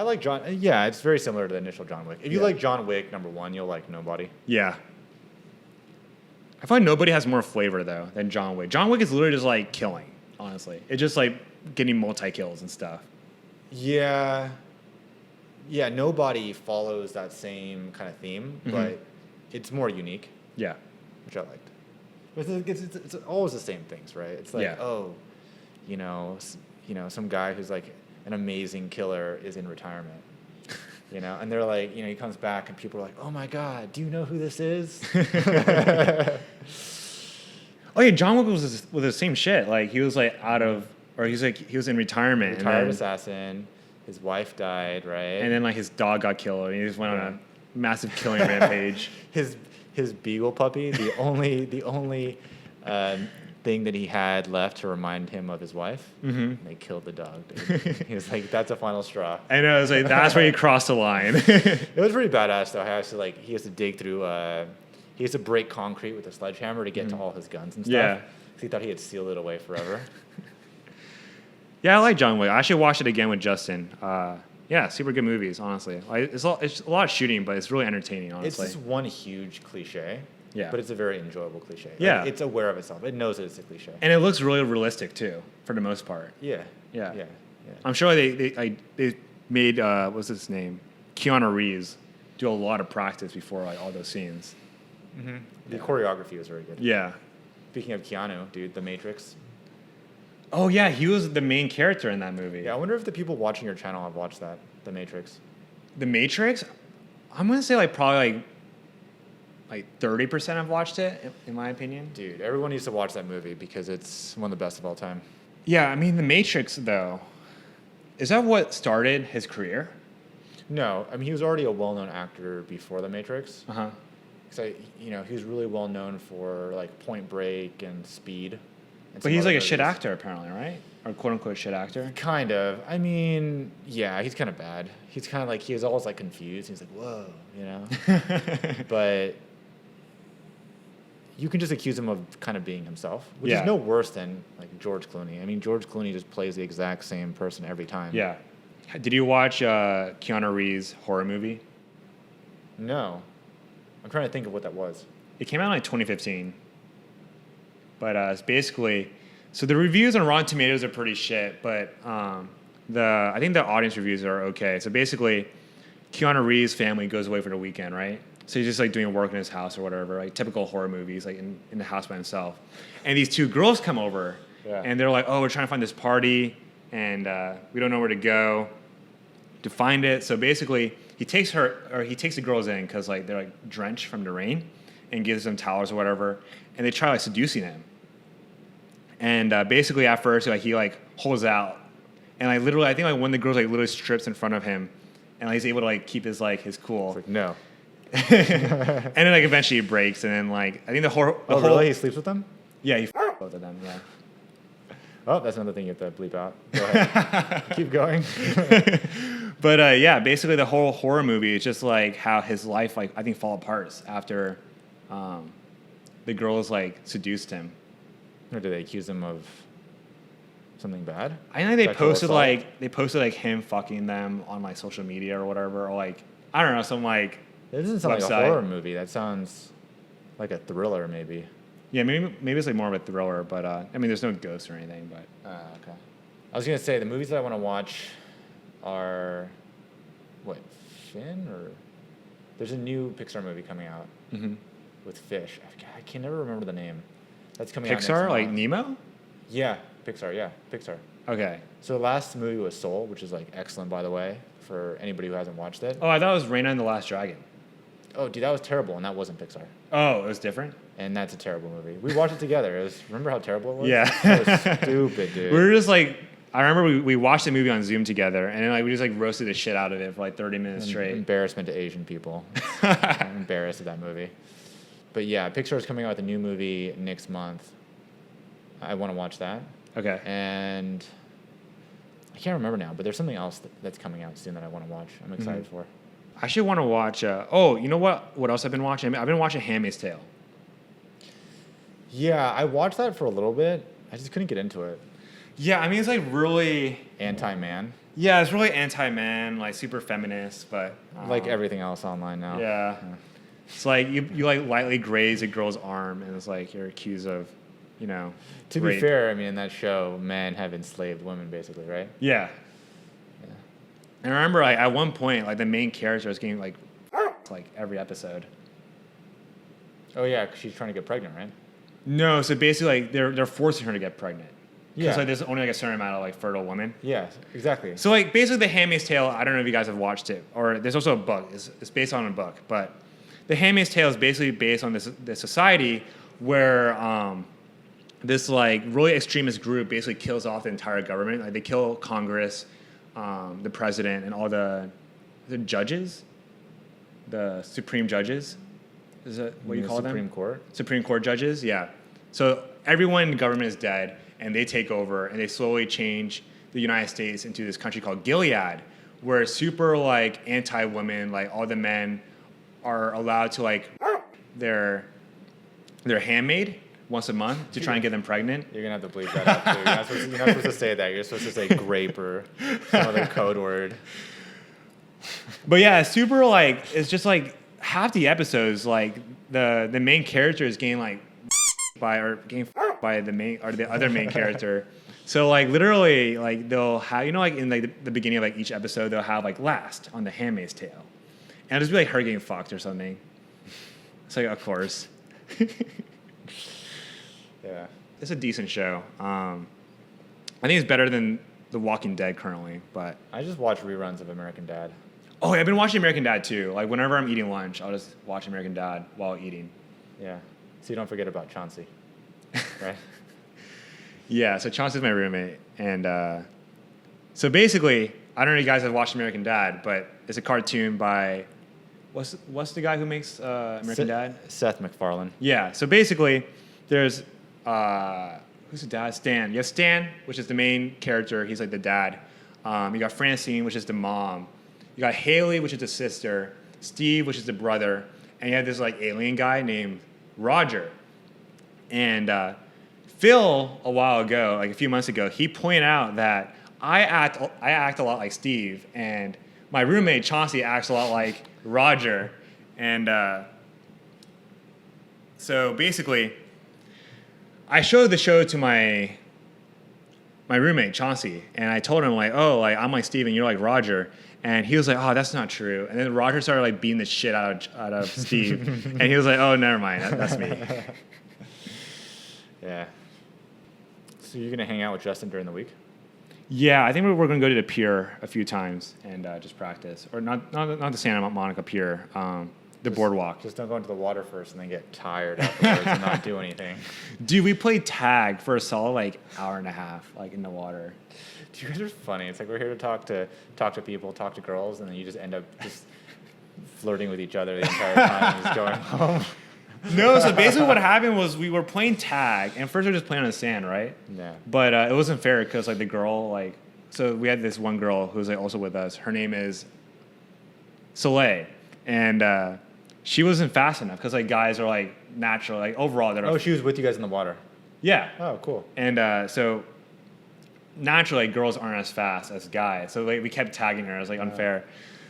like John. Yeah, it's very similar to the initial John Wick. If you like John Wick #1, you'll like Nobody. Yeah. I find Nobody has more flavor, though, than John Wick. John Wick is literally just, like, killing, honestly. It's just, like, getting multi-kills and stuff. Yeah. Yeah, Nobody follows that same kind of theme, but it's more unique, Yeah. which I liked. But it's always the same things, right? It's like, some guy who's like an amazing killer is in retirement. And they're like, he comes back and people are like, oh my God, do you know who this is? Oh yeah, John Wick was the same shit. Like he was like he was in retirement. Retired assassin. His wife died, right? And then like his dog got killed, and he just went on a massive killing rampage. His beagle puppy, the only thing that he had left to remind him of his wife. And they killed the dog, dude. He was like, that's a final straw. I know, it was like that's where you crossed the line. It was pretty badass though. He has to dig through he has to break concrete with a sledgehammer to get to all his guns and stuff. Yeah. 'Cause he thought he had sealed it away forever. Yeah, I like John Wick. I actually watched it again with Justin. Yeah, super good movies, honestly. Like, it's a lot of shooting, but it's really entertaining, honestly. It's just one huge cliche. Yeah. But it's a very enjoyable cliche. Yeah. Like, it's aware of itself. It knows that it's a cliche. And it looks really realistic too, for the most part. Yeah. Yeah. Yeah. I'm sure they made what's his name, Keanu Reeves, do a lot of practice before like all those scenes. The choreography was very good. Yeah. Speaking of Keanu, dude, The Matrix. Oh yeah, he was the main character in that movie. Yeah, I wonder if the people watching your channel have watched that, The Matrix. The Matrix, I'm gonna say like probably like 30% have watched it, in my opinion. Dude, everyone needs to watch that movie because it's one of the best of all time. Yeah, I mean The Matrix though, is that what started his career? No, I mean he was already a well-known actor before The Matrix. Uh-huh. So he was really well known for like Point Break and Speed. And But some he's other like a shit movies. actor apparently, right? Or quote unquote shit actor. Kind of. I mean, yeah, he's kind of bad. He's kind of like he was always like confused. He's like, whoa, But you can just accuse him of kind of being himself, which Yeah. is no worse than like George Clooney. I mean, George Clooney just plays the exact same person every time. Yeah. Did you watch Keanu Reeves' horror movie? No. I'm trying to think of what that was. It came out in like 2015. But it's basically, so the reviews on Rotten Tomatoes are pretty shit, but I think the audience reviews are okay. So basically, Keanu Reeves' family goes away for the weekend, right? So he's just like doing work in his house or whatever, like typical horror movies, like in the house by himself. And these two girls come over, and they're like, "Oh, we're trying to find this party, and we don't know where to go to find it." So basically, he takes the girls in because like they're like drenched from the rain, and gives them towels or whatever, and they try like seducing him. And basically, at first, like he like holds out, and like literally, I think like one of the girls like literally strips in front of him, and like, he's able to like keep his cool. It's like, no. And then like eventually it breaks, and then like I think the whole Really? He sleeps with them? Yeah, he both of them. Yeah. Oh, that's another thing you have to bleep out. Go ahead. Keep going. But yeah, basically the whole horror movie is just like how his life like I think fall apart after the girls like seduced him. Or do they accuse him of something bad? I think they Sexual posted like him fucking them on like social media or whatever, or like I don't know, some like It doesn't sound website. like a horror movie. That sounds like a thriller, maybe. Yeah, maybe it's like more of a thriller, but I mean there's no ghosts or anything, but Okay. I was gonna say the movies that I want to watch are what, Finn, or there's a new Pixar movie coming out with fish. I can never remember the name. That's coming out next Pixar, like month. Nemo? Yeah, Pixar. Yeah, Pixar. Okay. So the last movie was Soul, which is like excellent, by the way, for anybody who hasn't watched it. Oh, I thought it was Raina and the Last Dragon. Oh, dude, that was terrible, and that wasn't Pixar. Oh, it was different? And that's a terrible movie. We watched it together. Remember how terrible it was? Yeah. It was stupid, dude. We were just like, I remember we watched the movie on Zoom together, and then like we just like roasted the shit out of it for like 30 minutes straight. Embarrassment to Asian people. I'm embarrassed of that movie. But yeah, Pixar is coming out with a new movie next month. I want to watch that. Okay. And I can't remember now, but there's something else that's coming out soon that I want to watch. I'm excited for. I should want to watch. Oh, you know what? What else I've been watching? I've been watching *Handmaid's Tale*. Yeah, I watched that for a little bit. I just couldn't get into it. Yeah, I mean it's like really Anti-man. Yeah, it's really anti-man, like super feminist, but Like everything else online now. Yeah. It's like you like lightly graze a girl's arm, and it's like you're accused of, To rape. be fair, I mean, in that show, men have enslaved women, basically, right? Yeah. And I remember like at one point, like the main character was getting like every episode. Oh yeah, 'cause she's trying to get pregnant, right? No, so basically like they're forcing her to get pregnant. Because Yeah. like there's only like a certain amount of like fertile women. Yeah, exactly. So like basically The Handmaid's Tale, I don't know if you guys have watched it, or there's also a book. It's based on a book, but The Handmaid's Tale is basically based on this society where this like really extremist group basically kills off the entire government. Like they kill Congress, the president, and all the judges, the supreme judges. Is that what you call them? Supreme Court? Supreme Court judges, yeah. So everyone in government is dead, and they take over, and they slowly change the United States into this country called Gilead, where it's super like anti-women, like all the men are allowed to like their handmaid once a month to try and get them pregnant. You're going to have to bleep that out, too. You're not supposed to say that. You're supposed to say grape or some other code word. But yeah, it's super like, it's just like half the episodes, like the main character is getting like by the main or the other main character. So like literally like they'll have, like in like the beginning of like each episode, they'll have like last on The Handmaid's Tale. And it'll just be like her getting fucked or something. It's like, of course. Yeah. It's a decent show. I think it's better than The Walking Dead currently, but I just watch reruns of American Dad. oh, I've been watching American Dad too. Like whenever I'm eating lunch, I'll just watch American Dad while eating. Yeah. So you don't forget about Chauncey, right? Yeah, so Chauncey's my roommate, and so basically, I don't know if you guys have watched American Dad, but it's a cartoon by what's the guy who makes American Dad? Seth MacFarlane. Yeah. So basically, there's who's the dad? Stan. You have Stan, which is the main character. He's like the dad. You got Francine, which is the mom. You got Haley, which is the sister. Steve, which is the brother. And you have this like alien guy named Roger. And Phil, a while ago, like a few months ago, he pointed out that I act a lot like Steve, and my roommate Chauncey acts a lot like Roger. And so basically, I showed the show to my roommate Chauncey, and I told him like, oh, like I'm like Steve and you're like Roger, and he was like, oh, that's not true. And then Roger started like beating the shit out of Steve, and he was like, oh, never mind, that's me. Yeah. So you're gonna hang out with Justin during the week? Yeah, I think we're gonna go to the pier a few times and just practice, or not the Santa Monica Pier, the boardwalk. Just don't go into the water first and then get tired afterwards and not do anything. Dude, we played tag for a solid like hour and a half, like in the water. Dude, you guys are funny. It's like we're here to talk to people, talk to girls, and then you just end up just flirting with each other the entire time and just going home. No, so basically what happened was we were playing tag, and first we were just playing on the sand, right? Yeah. But it wasn't fair because like the girl, like, so we had this one girl who was like also with us. Her name is Soleil, and she wasn't fast enough because like guys are like natural, like overall they're. Oh, she was with you guys in the water. Yeah. Oh, cool. And so naturally girls aren't as fast as guys, so like we kept tagging her. It was like unfair.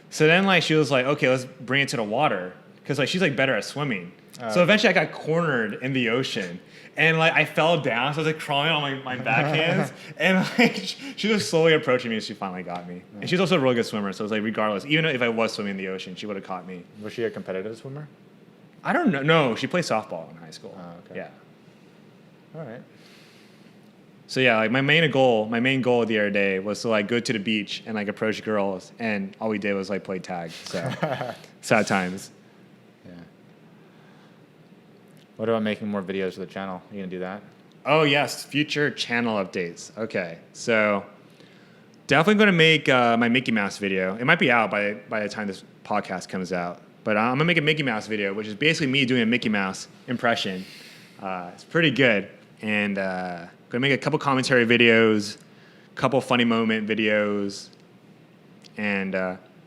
So then like she was like, okay, let's bring it to the water because like she's like better at swimming. So eventually I got cornered in the ocean, and like I fell down, so I was like crawling on my back hands, and like she was slowly approaching me, and she finally got me. And she's also a really good swimmer, so it was like regardless, even if I was swimming in the ocean, she would have caught me. Was she a competitive swimmer? I don't know. No, she played softball in high school. Oh, okay. Yeah. All right. So yeah, like my main goal the other day was to like go to the beach and like approach girls, and all we did was like play tag. So sad times. What about making more videos for the channel? You gonna do that? Oh yes, future channel updates. Okay, so definitely going to make my Mickey Mouse video. It might be out by the time this podcast comes out, but I'm gonna make a Mickey Mouse video, which is basically me doing a Mickey Mouse impression. It's pretty good, and gonna make a couple commentary videos, couple funny moment videos, and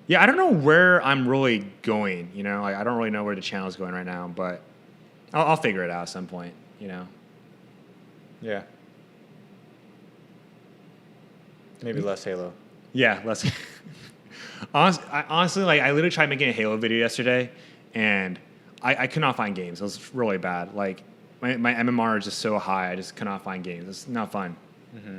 yeah, I don't know where I'm really going. You know, like I don't really know where the channel is going right now, but I'll figure it out at some point, you know. Yeah. Maybe less Halo. Yeah, less. Honestly, like I literally tried making a Halo video yesterday, and I could not find games. It was really bad. Like my MMR is just so high, I just could not find games. It's not fun. Mm-hmm.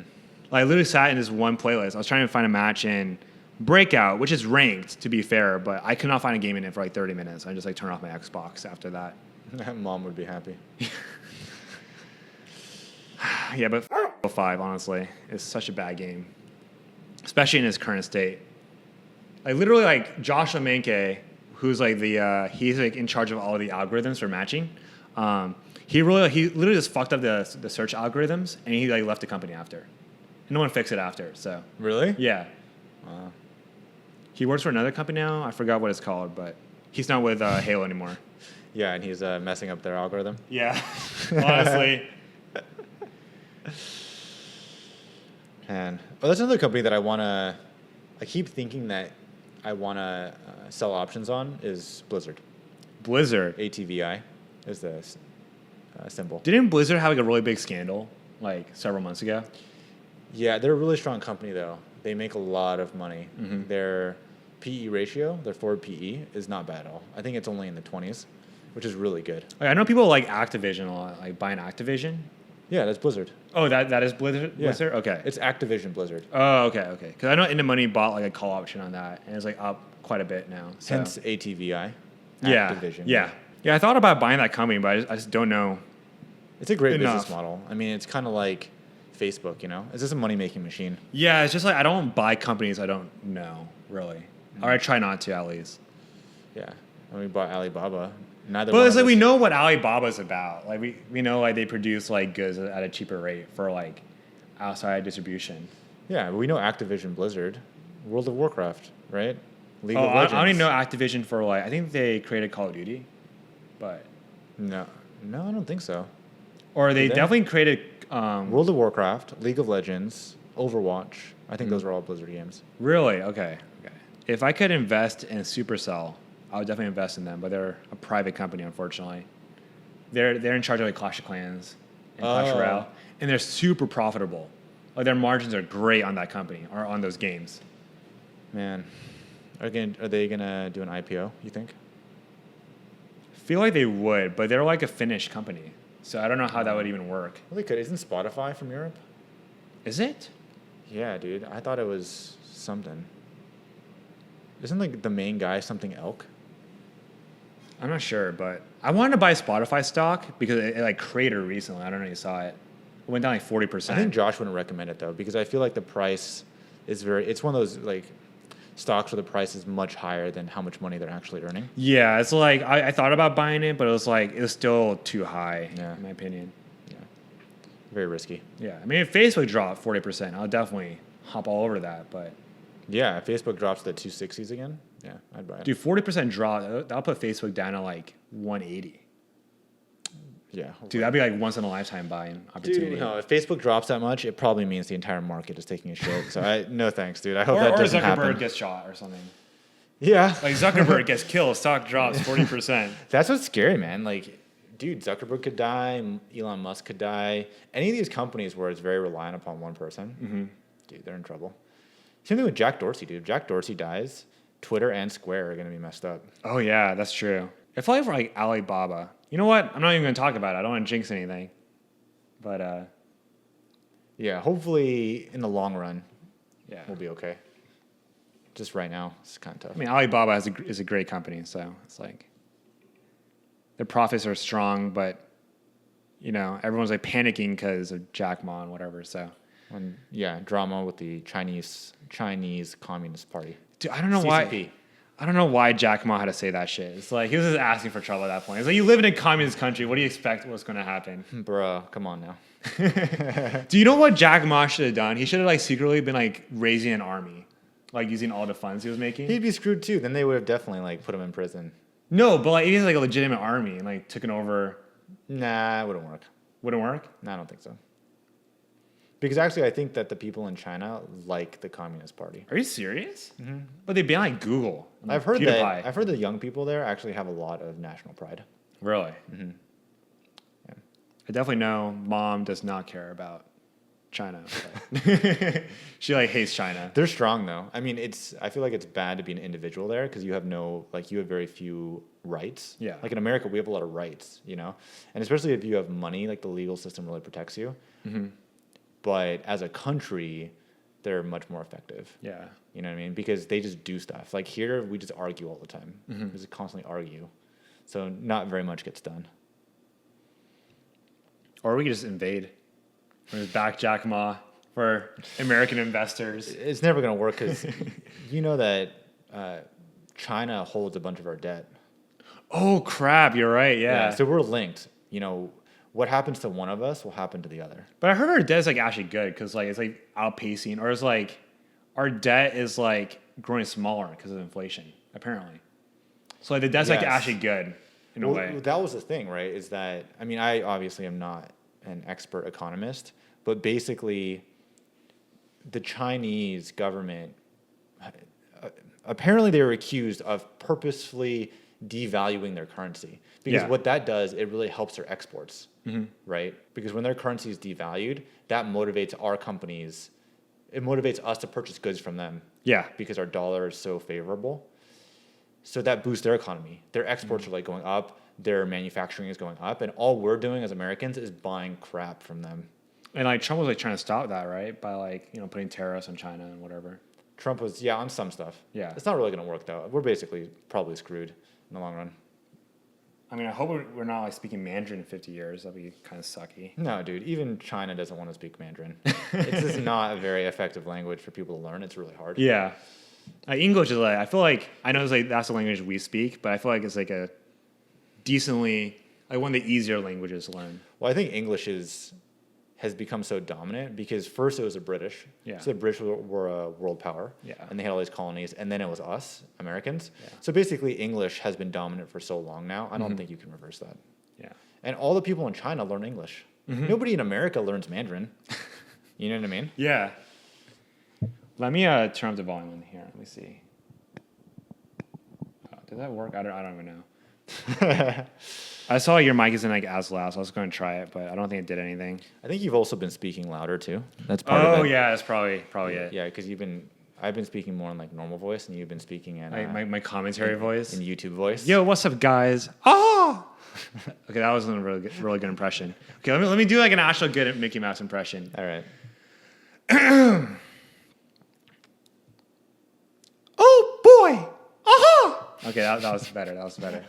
Like I literally sat in this one playlist. I was trying to find a match in Breakout, which is ranked to be fair, but I could not find a game in it for like 30 minutes. I just like turned off my Xbox after that. Mom would be happy. Yeah, but 5, honestly, is such a bad game, especially in its current state. Like literally, like Josh Lemanke, who's like he's like in charge of all of the algorithms for matching. He literally just fucked up the search algorithms, and he like left the company after. And no one fixed it after. So really, yeah. He works for another company now. I forgot what it's called, but he's not with Halo anymore. Yeah, and he's messing up their algorithm. Yeah, honestly. Man, well, that's another company that I keep thinking that I want to sell options on is Blizzard. Blizzard. ATVI is the symbol. Didn't Blizzard have like a really big scandal like several months ago? Yeah, they're a really strong company though. They make a lot of money. Mm-hmm. Their PE ratio, their forward PE, is not bad at all. I think it's only in the 20s. Which is really good. Like, I know people like Activision a lot, like buying Activision. Yeah, that's Blizzard. Oh, that is Blizzard? Yeah. Blizzard? Okay. It's Activision Blizzard. Oh, okay. Because I know In the Money bought like a call option on that, and it's like up quite a bit now. So. Hence ATVI. Yeah. Activision. Yeah. Yeah, I thought about buying that company, but I just don't know. It's a great enough. business model. I mean, it's kind of like Facebook, you know? It's just a money-making machine. Yeah, it's just like I don't buy companies I don't know, really. Mm-hmm. Or I try not to, at least. Yeah. When we bought Alibaba... But it's like we know what Alibaba's about. Like we know like they produce like goods at a cheaper rate for like outside distribution. Yeah, we know Activision Blizzard. World of Warcraft, right? League Oh, of Legends. I only know Activision for like I think they created Call of Duty, but No, I don't think so. or they Did they? definitely created. World of Warcraft, League of Legends, Overwatch. I think those are all Blizzard games. Really? Okay. If I could invest in Supercell, I would definitely invest in them. But they're a private company, unfortunately. They're in charge of like Clash of Clans and Clash Royale, and they're super profitable. Like their margins are great on that company or on those games. Man, are they gonna do an IPO? You think? Feel like they would, but they're like a Finnish company, so I don't know how that would even work. Well, they could. Isn't Spotify from Europe? Is it? Yeah, dude. I thought it was something. Isn't like the main guy something elk? I'm not sure, but I wanted to buy Spotify stock because it like cratered recently. I don't know if you saw it. It went down like 40%. I think Josh wouldn't recommend it though because I feel like the price is it's one of those like stocks where the price is much higher than how much money they're actually earning. Yeah, it's like I thought about buying it, but it was still too high in my opinion. Yeah. Very risky. Yeah, I mean if Facebook dropped 40%, I'll definitely hop all over that. But yeah, if Facebook drops to the 260s again, yeah, I'd buy it. Dude, 40% drop, that'll put Facebook down to like 180. Yeah. Dude, that'd be like once in a lifetime buying opportunity. Dude, no, if Facebook drops that much, it probably means the entire market is taking a shit. So no thanks, dude. I hope that doesn't happen. Or Zuckerberg gets shot or something. Yeah. Like Zuckerberg gets killed, stock drops 40%. That's what's scary, man. Like, dude, Zuckerberg could die, Elon Musk could die. Any of these companies where it's very reliant upon one person, dude, they're in trouble. Same thing with Jack Dorsey, dude. If Jack Dorsey dies, Twitter and Square are going to be messed up. Oh, yeah, that's true. I feel like for like Alibaba, you know what? I'm not even going to talk about it. I don't want to jinx anything. But yeah, hopefully in the long run, yeah, we'll be okay. Just right now, it's kind of tough. I mean, Alibaba is a great company, so it's like their profits are strong, but you know everyone's like panicking because of Jack Ma and whatever. So and yeah, drama with the Chinese Communist Party. Dude, I don't know CCP. why. I don't know why Jack Ma had to say that shit. It's like he was just asking for trouble at that point. It's like you live in a communist country. What do you expect? What's going to happen? Bruh, come on now. Do you know what Jack Ma should have done? He should have like secretly been like raising an army, like using all the funds he was making. He'd be screwed too. Then they would have definitely like put him in prison. No, but like he has like a legitimate army and like took it over. Nah, it wouldn't work. Wouldn't work? No, I don't think so. Because actually, I think that the people in China like the Communist Party. Are you serious? Mm-hmm. But they ban like Google. And, I've heard PewDiePie. that the young people there actually have a lot of national pride. Really? Mm-hmm. Yeah. I definitely know Mom does not care about China. But she like hates China. They're strong though. I mean, I feel like it's bad to be an individual there because you have very few rights. Yeah. Like in America, we have a lot of rights, you know, and especially if you have money, like the legal system really protects you. Mm-hmm. But as a country, they're much more effective. Yeah. You know what I mean? Because they just do stuff. Like here, we just argue all the time. Mm-hmm. We just constantly argue. So not very much gets done. Or we could just invade. Or just back Jack Ma for American investors. It's never going to work because you know that China holds a bunch of our debt. Oh, crap. You're right. Yeah. So we're linked. You know, what happens to one of us will happen to the other. But I heard our debt is like actually good because like it's like outpacing, or it's like our debt is like growing smaller because of inflation, apparently. So like the debt's like actually good in a way. That was the thing, right? Is that I mean, I obviously am not an expert economist, but basically, the Chinese government apparently they were accused of purposefully devaluing their currency because what that does, it really helps their exports, right? Because when their currency is devalued, that motivates our companies. It motivates us to purchase goods from them. Yeah. Because our dollar is so favorable. So that boosts their economy. Their exports are like going up. Their manufacturing is going up. And all we're doing as Americans is buying crap from them. And like Trump was like trying to stop that, right? By like, you know, putting tariffs on China and whatever. Trump was, on some stuff. Yeah. It's not really going to work though. We're basically probably screwed in the long run. I mean, I hope we're not like speaking Mandarin in 50 years. That'd be kind of sucky. No, dude. Even China doesn't want to speak Mandarin. It's just not a very effective language for people to learn. It's really hard. Yeah. English is like, I feel like, I know it's like that's the language we speak, but I feel like it's like a decently, like one of the easier languages to learn. Well, I think English has become so dominant because first it was the British. Yeah. So the British were a world power. Yeah. And they had all these colonies. And then it was us, Americans. Yeah. So basically English has been dominant for so long now. I don't think you can reverse that. Yeah. And all the people in China learn English. Nobody in America learns Mandarin. You know what I mean? Yeah. Let me turn up the volume in here. Let me see. Did that work? I don't even know. I saw your mic isn't like as loud, so I was going to try it, but I don't think it did anything. I think you've also been speaking louder too. That's part of it. Oh yeah, that's probably it. Yeah, because I've been speaking more in like normal voice, and you've been speaking in My commentary voice. in YouTube voice. Yo, what's up, guys? Oh. Okay, that wasn't a really good impression. Okay, let me do like an actual good Mickey Mouse impression. All right. Oh boy! Okay, that was better. That was better.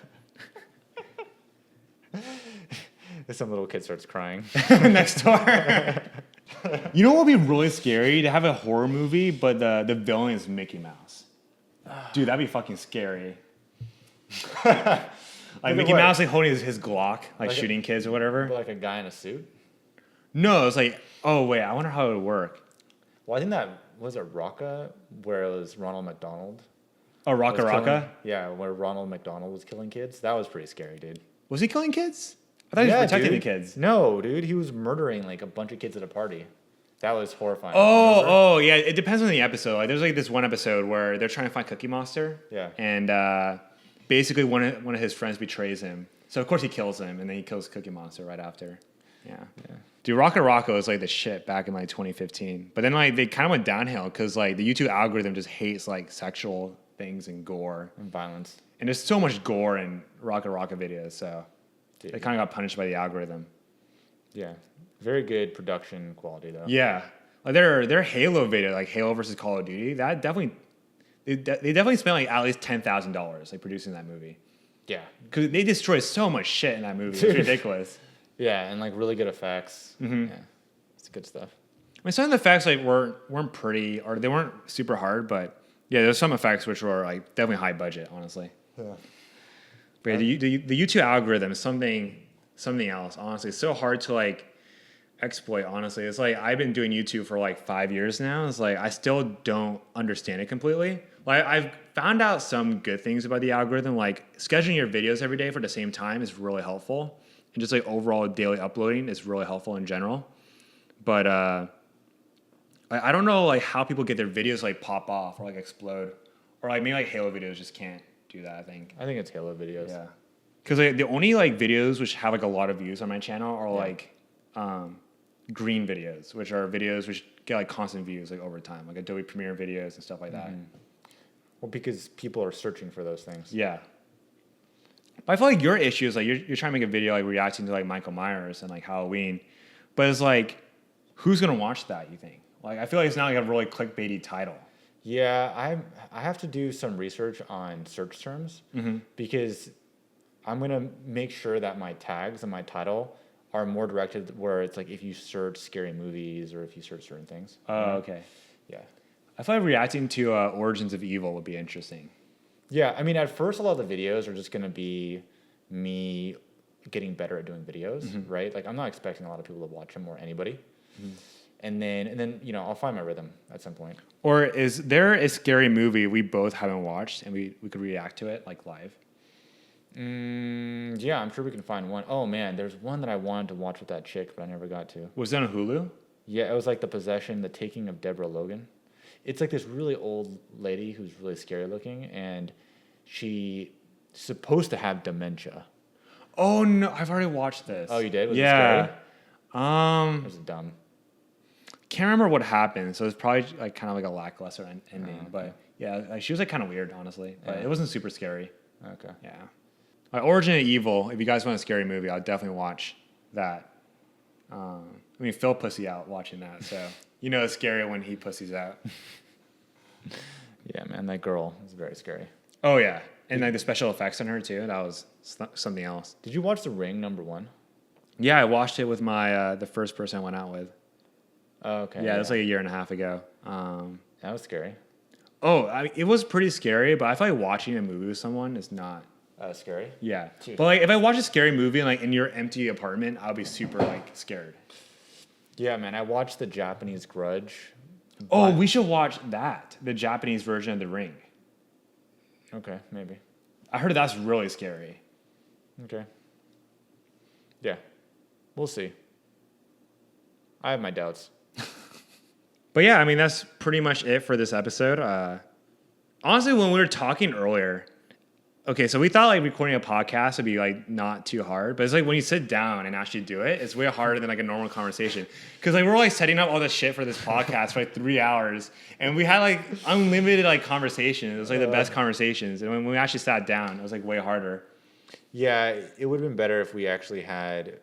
Some little kid starts crying. Next door. You know what would be really scary? To have a horror movie, but the villain is Mickey Mouse. Dude, that'd be fucking scary. Like Mickey Mouse like holding his Glock, like shooting kids or whatever. Like a guy in a suit? No, it's like, oh wait, I wonder how it would work. Well, I think that was it Rocka, where it was Ronald McDonald. Oh, Rocka Rocka? Yeah, where Ronald McDonald was killing kids. That was pretty scary, dude. Was he killing kids? I thought he was protecting the kids. No, dude, he was murdering like a bunch of kids at a party. That was horrifying. Oh, yeah. It depends on the episode. Like, there's like this one episode where they're trying to find Cookie Monster. Yeah. And basically one of his friends betrays him. So of course he kills him, and then he kills Cookie Monster right after. Yeah. Dude, Rocka Rocka was like the shit back in like 2015. But then like they kind of went downhill because like the YouTube algorithm just hates like sexual things and gore And violence. and there's so much gore in Rocka Rocka videos. So Dude. they kind of got punished by the algorithm. Yeah. Very good production quality though. Yeah, like their Halo video, like Halo versus Call of Duty, that definitely they definitely spent like at least $10,000 like producing that movie. Yeah. Because they destroyed so much shit in that movie. It's ridiculous. Yeah, and like really good effects. Mm-hmm. Yeah. It's good stuff. I mean, some of the effects like weren't pretty, or they weren't super hard, but yeah, there's some effects which were like definitely high budget, honestly. Yeah. But yeah, the YouTube algorithm is something else. Honestly, it's so hard to like exploit. Honestly, it's like I've been doing YouTube for like 5 years now. It's like I still don't understand it completely. Like I've found out some good things about the algorithm, like scheduling your videos every day for the same time is really helpful, and just like overall daily uploading is really helpful in general. But I don't know like how people get their videos like pop off or like explode, or like maybe like Halo videos just can't do that. I think it's Halo videos. Yeah, because like the only like videos which have like a lot of views on my channel are like green videos, which are videos which get like constant views like over time, like Adobe Premiere videos and stuff like that. Well, because people are searching for those things. Yeah. But I feel like your issue is like you're trying to make a video like reacting to like Michael Myers and like Halloween, but it's like who's gonna watch that? You think? Like I feel like it's not like a really clickbaity title. Yeah, I have to do some research on search terms because I'm gonna make sure that my tags and my title are more directed where it's like if you search scary movies or if you search certain things. Oh, okay. Yeah. I feel like reacting to Origins of Evil would be interesting. Yeah, I mean, at first, a lot of the videos are just going to be me getting better at doing videos, right? Like, I'm not expecting a lot of people to watch them or anybody. And then you know, I'll find my rhythm at some point. Or is there a scary movie we both haven't watched and we could react to it like live? Yeah, I'm sure we can find one. Oh, man, there's one that I wanted to watch with that chick, but I never got to. Was that on Hulu? Yeah, it was like The Possession, The Taking of Deborah Logan. It's like this really old lady who's really scary looking, and she's supposed to have dementia. Oh no, I've already watched this. Oh, you did? Was it yeah. scary? It was dumb. Can't remember what happened, so it's probably like kind of like a lackluster ending. But yeah, like, she was like kind of weird, honestly. But it wasn't super scary. Okay. Yeah. Like Origin of Evil. If you guys want a scary movie, I'll definitely watch that. I mean, Phil pussy out watching that, so you know it's scary when he pussies out. Yeah, man, that girl is very scary. Oh yeah, and like the special effects on her too. That was something else. Did you watch The Ring #1? Yeah, I watched it with my the first person I went out with. Oh, okay. Yeah, it was like a year and a half ago. That was scary. It was pretty scary, but I feel like watching a movie with someone is not. Scary? Yeah. Dude. But like if I watch a scary movie like in your empty apartment, I'll be super like scared. Yeah, man. I watched the Japanese Grudge. Oh, we should watch that, the Japanese version of The Ring. Okay, maybe. I heard that's really scary. Okay. Yeah. We'll see. I have my doubts. But yeah, I mean, that's pretty much it for this episode. Honestly, when we were talking earlier, okay, so we thought like recording a podcast would be like not too hard, but it's like when you sit down and actually do it, it's way harder than like a normal conversation. Because like we're like setting up all this shit for this podcast for like 3 hours, and we had like unlimited like conversations. It was like the best conversations, and when we actually sat down, it was like way harder. Yeah, it would have been better if we actually had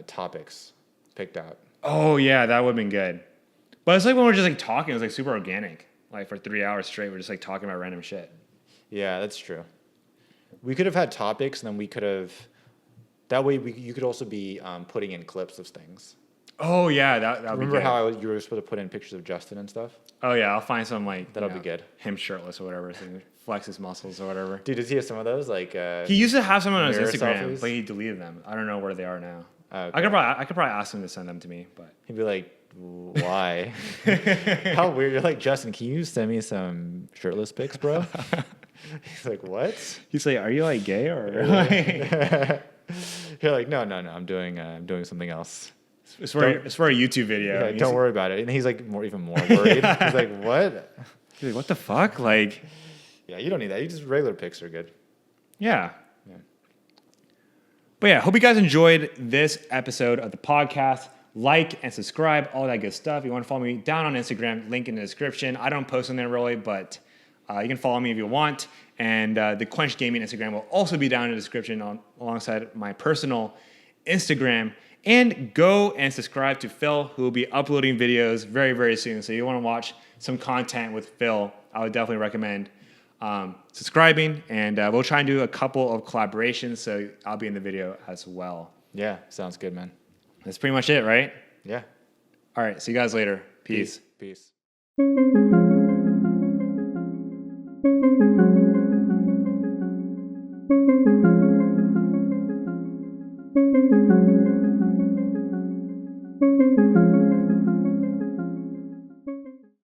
topics picked out. Oh yeah, that would have been good. But it's like when we're just like talking, it was like super organic. Like for 3 hours straight, we're just like talking about random shit. Yeah, that's true. We could have had topics, and then we could have. That way, you could also be putting in clips of things. Oh yeah, that would be good. Remember how you were supposed to put in pictures of Justin and stuff? Oh yeah, I'll find some like That'll be good. Him shirtless or whatever, so he flex his muscles or whatever. Dude, does he have some of those? Like He used to have some on his mirror Instagram, selfies? but he deleted them. I don't know where they are now. Okay. I could probably ask him to send them to me, but He'd be like, "Why? How weird!" You're like, Justin, can you send me some shirtless pics, bro? He's like, "What?" he's like, "Are you like gay or?" Like, You're like, "No, I'm doing something else." it's for a YouTube video. Yeah, don't worry about it. And he's like even more worried. He's like, "What?" He's like, "What the fuck?" Like, yeah, you don't need that. You just regular pics are good. yeah. But yeah, hope you guys enjoyed this episode of the podcast. Like and subscribe, all that good stuff. If you want to follow me down on Instagram, link in the description. I don't post on there really, but you can follow me if you want. And the Quenched Gaming Instagram will also be down in the description alongside my personal Instagram. And go and subscribe to Phil, who will be uploading videos very, very soon. So if you want to watch some content with Phil, I would definitely recommend subscribing. And we'll try and do a couple of collaborations, so I'll be in the video as well. Yeah, sounds good, man. That's pretty much it, right? Yeah. All right, see you guys later. Peace. Peace. Peace.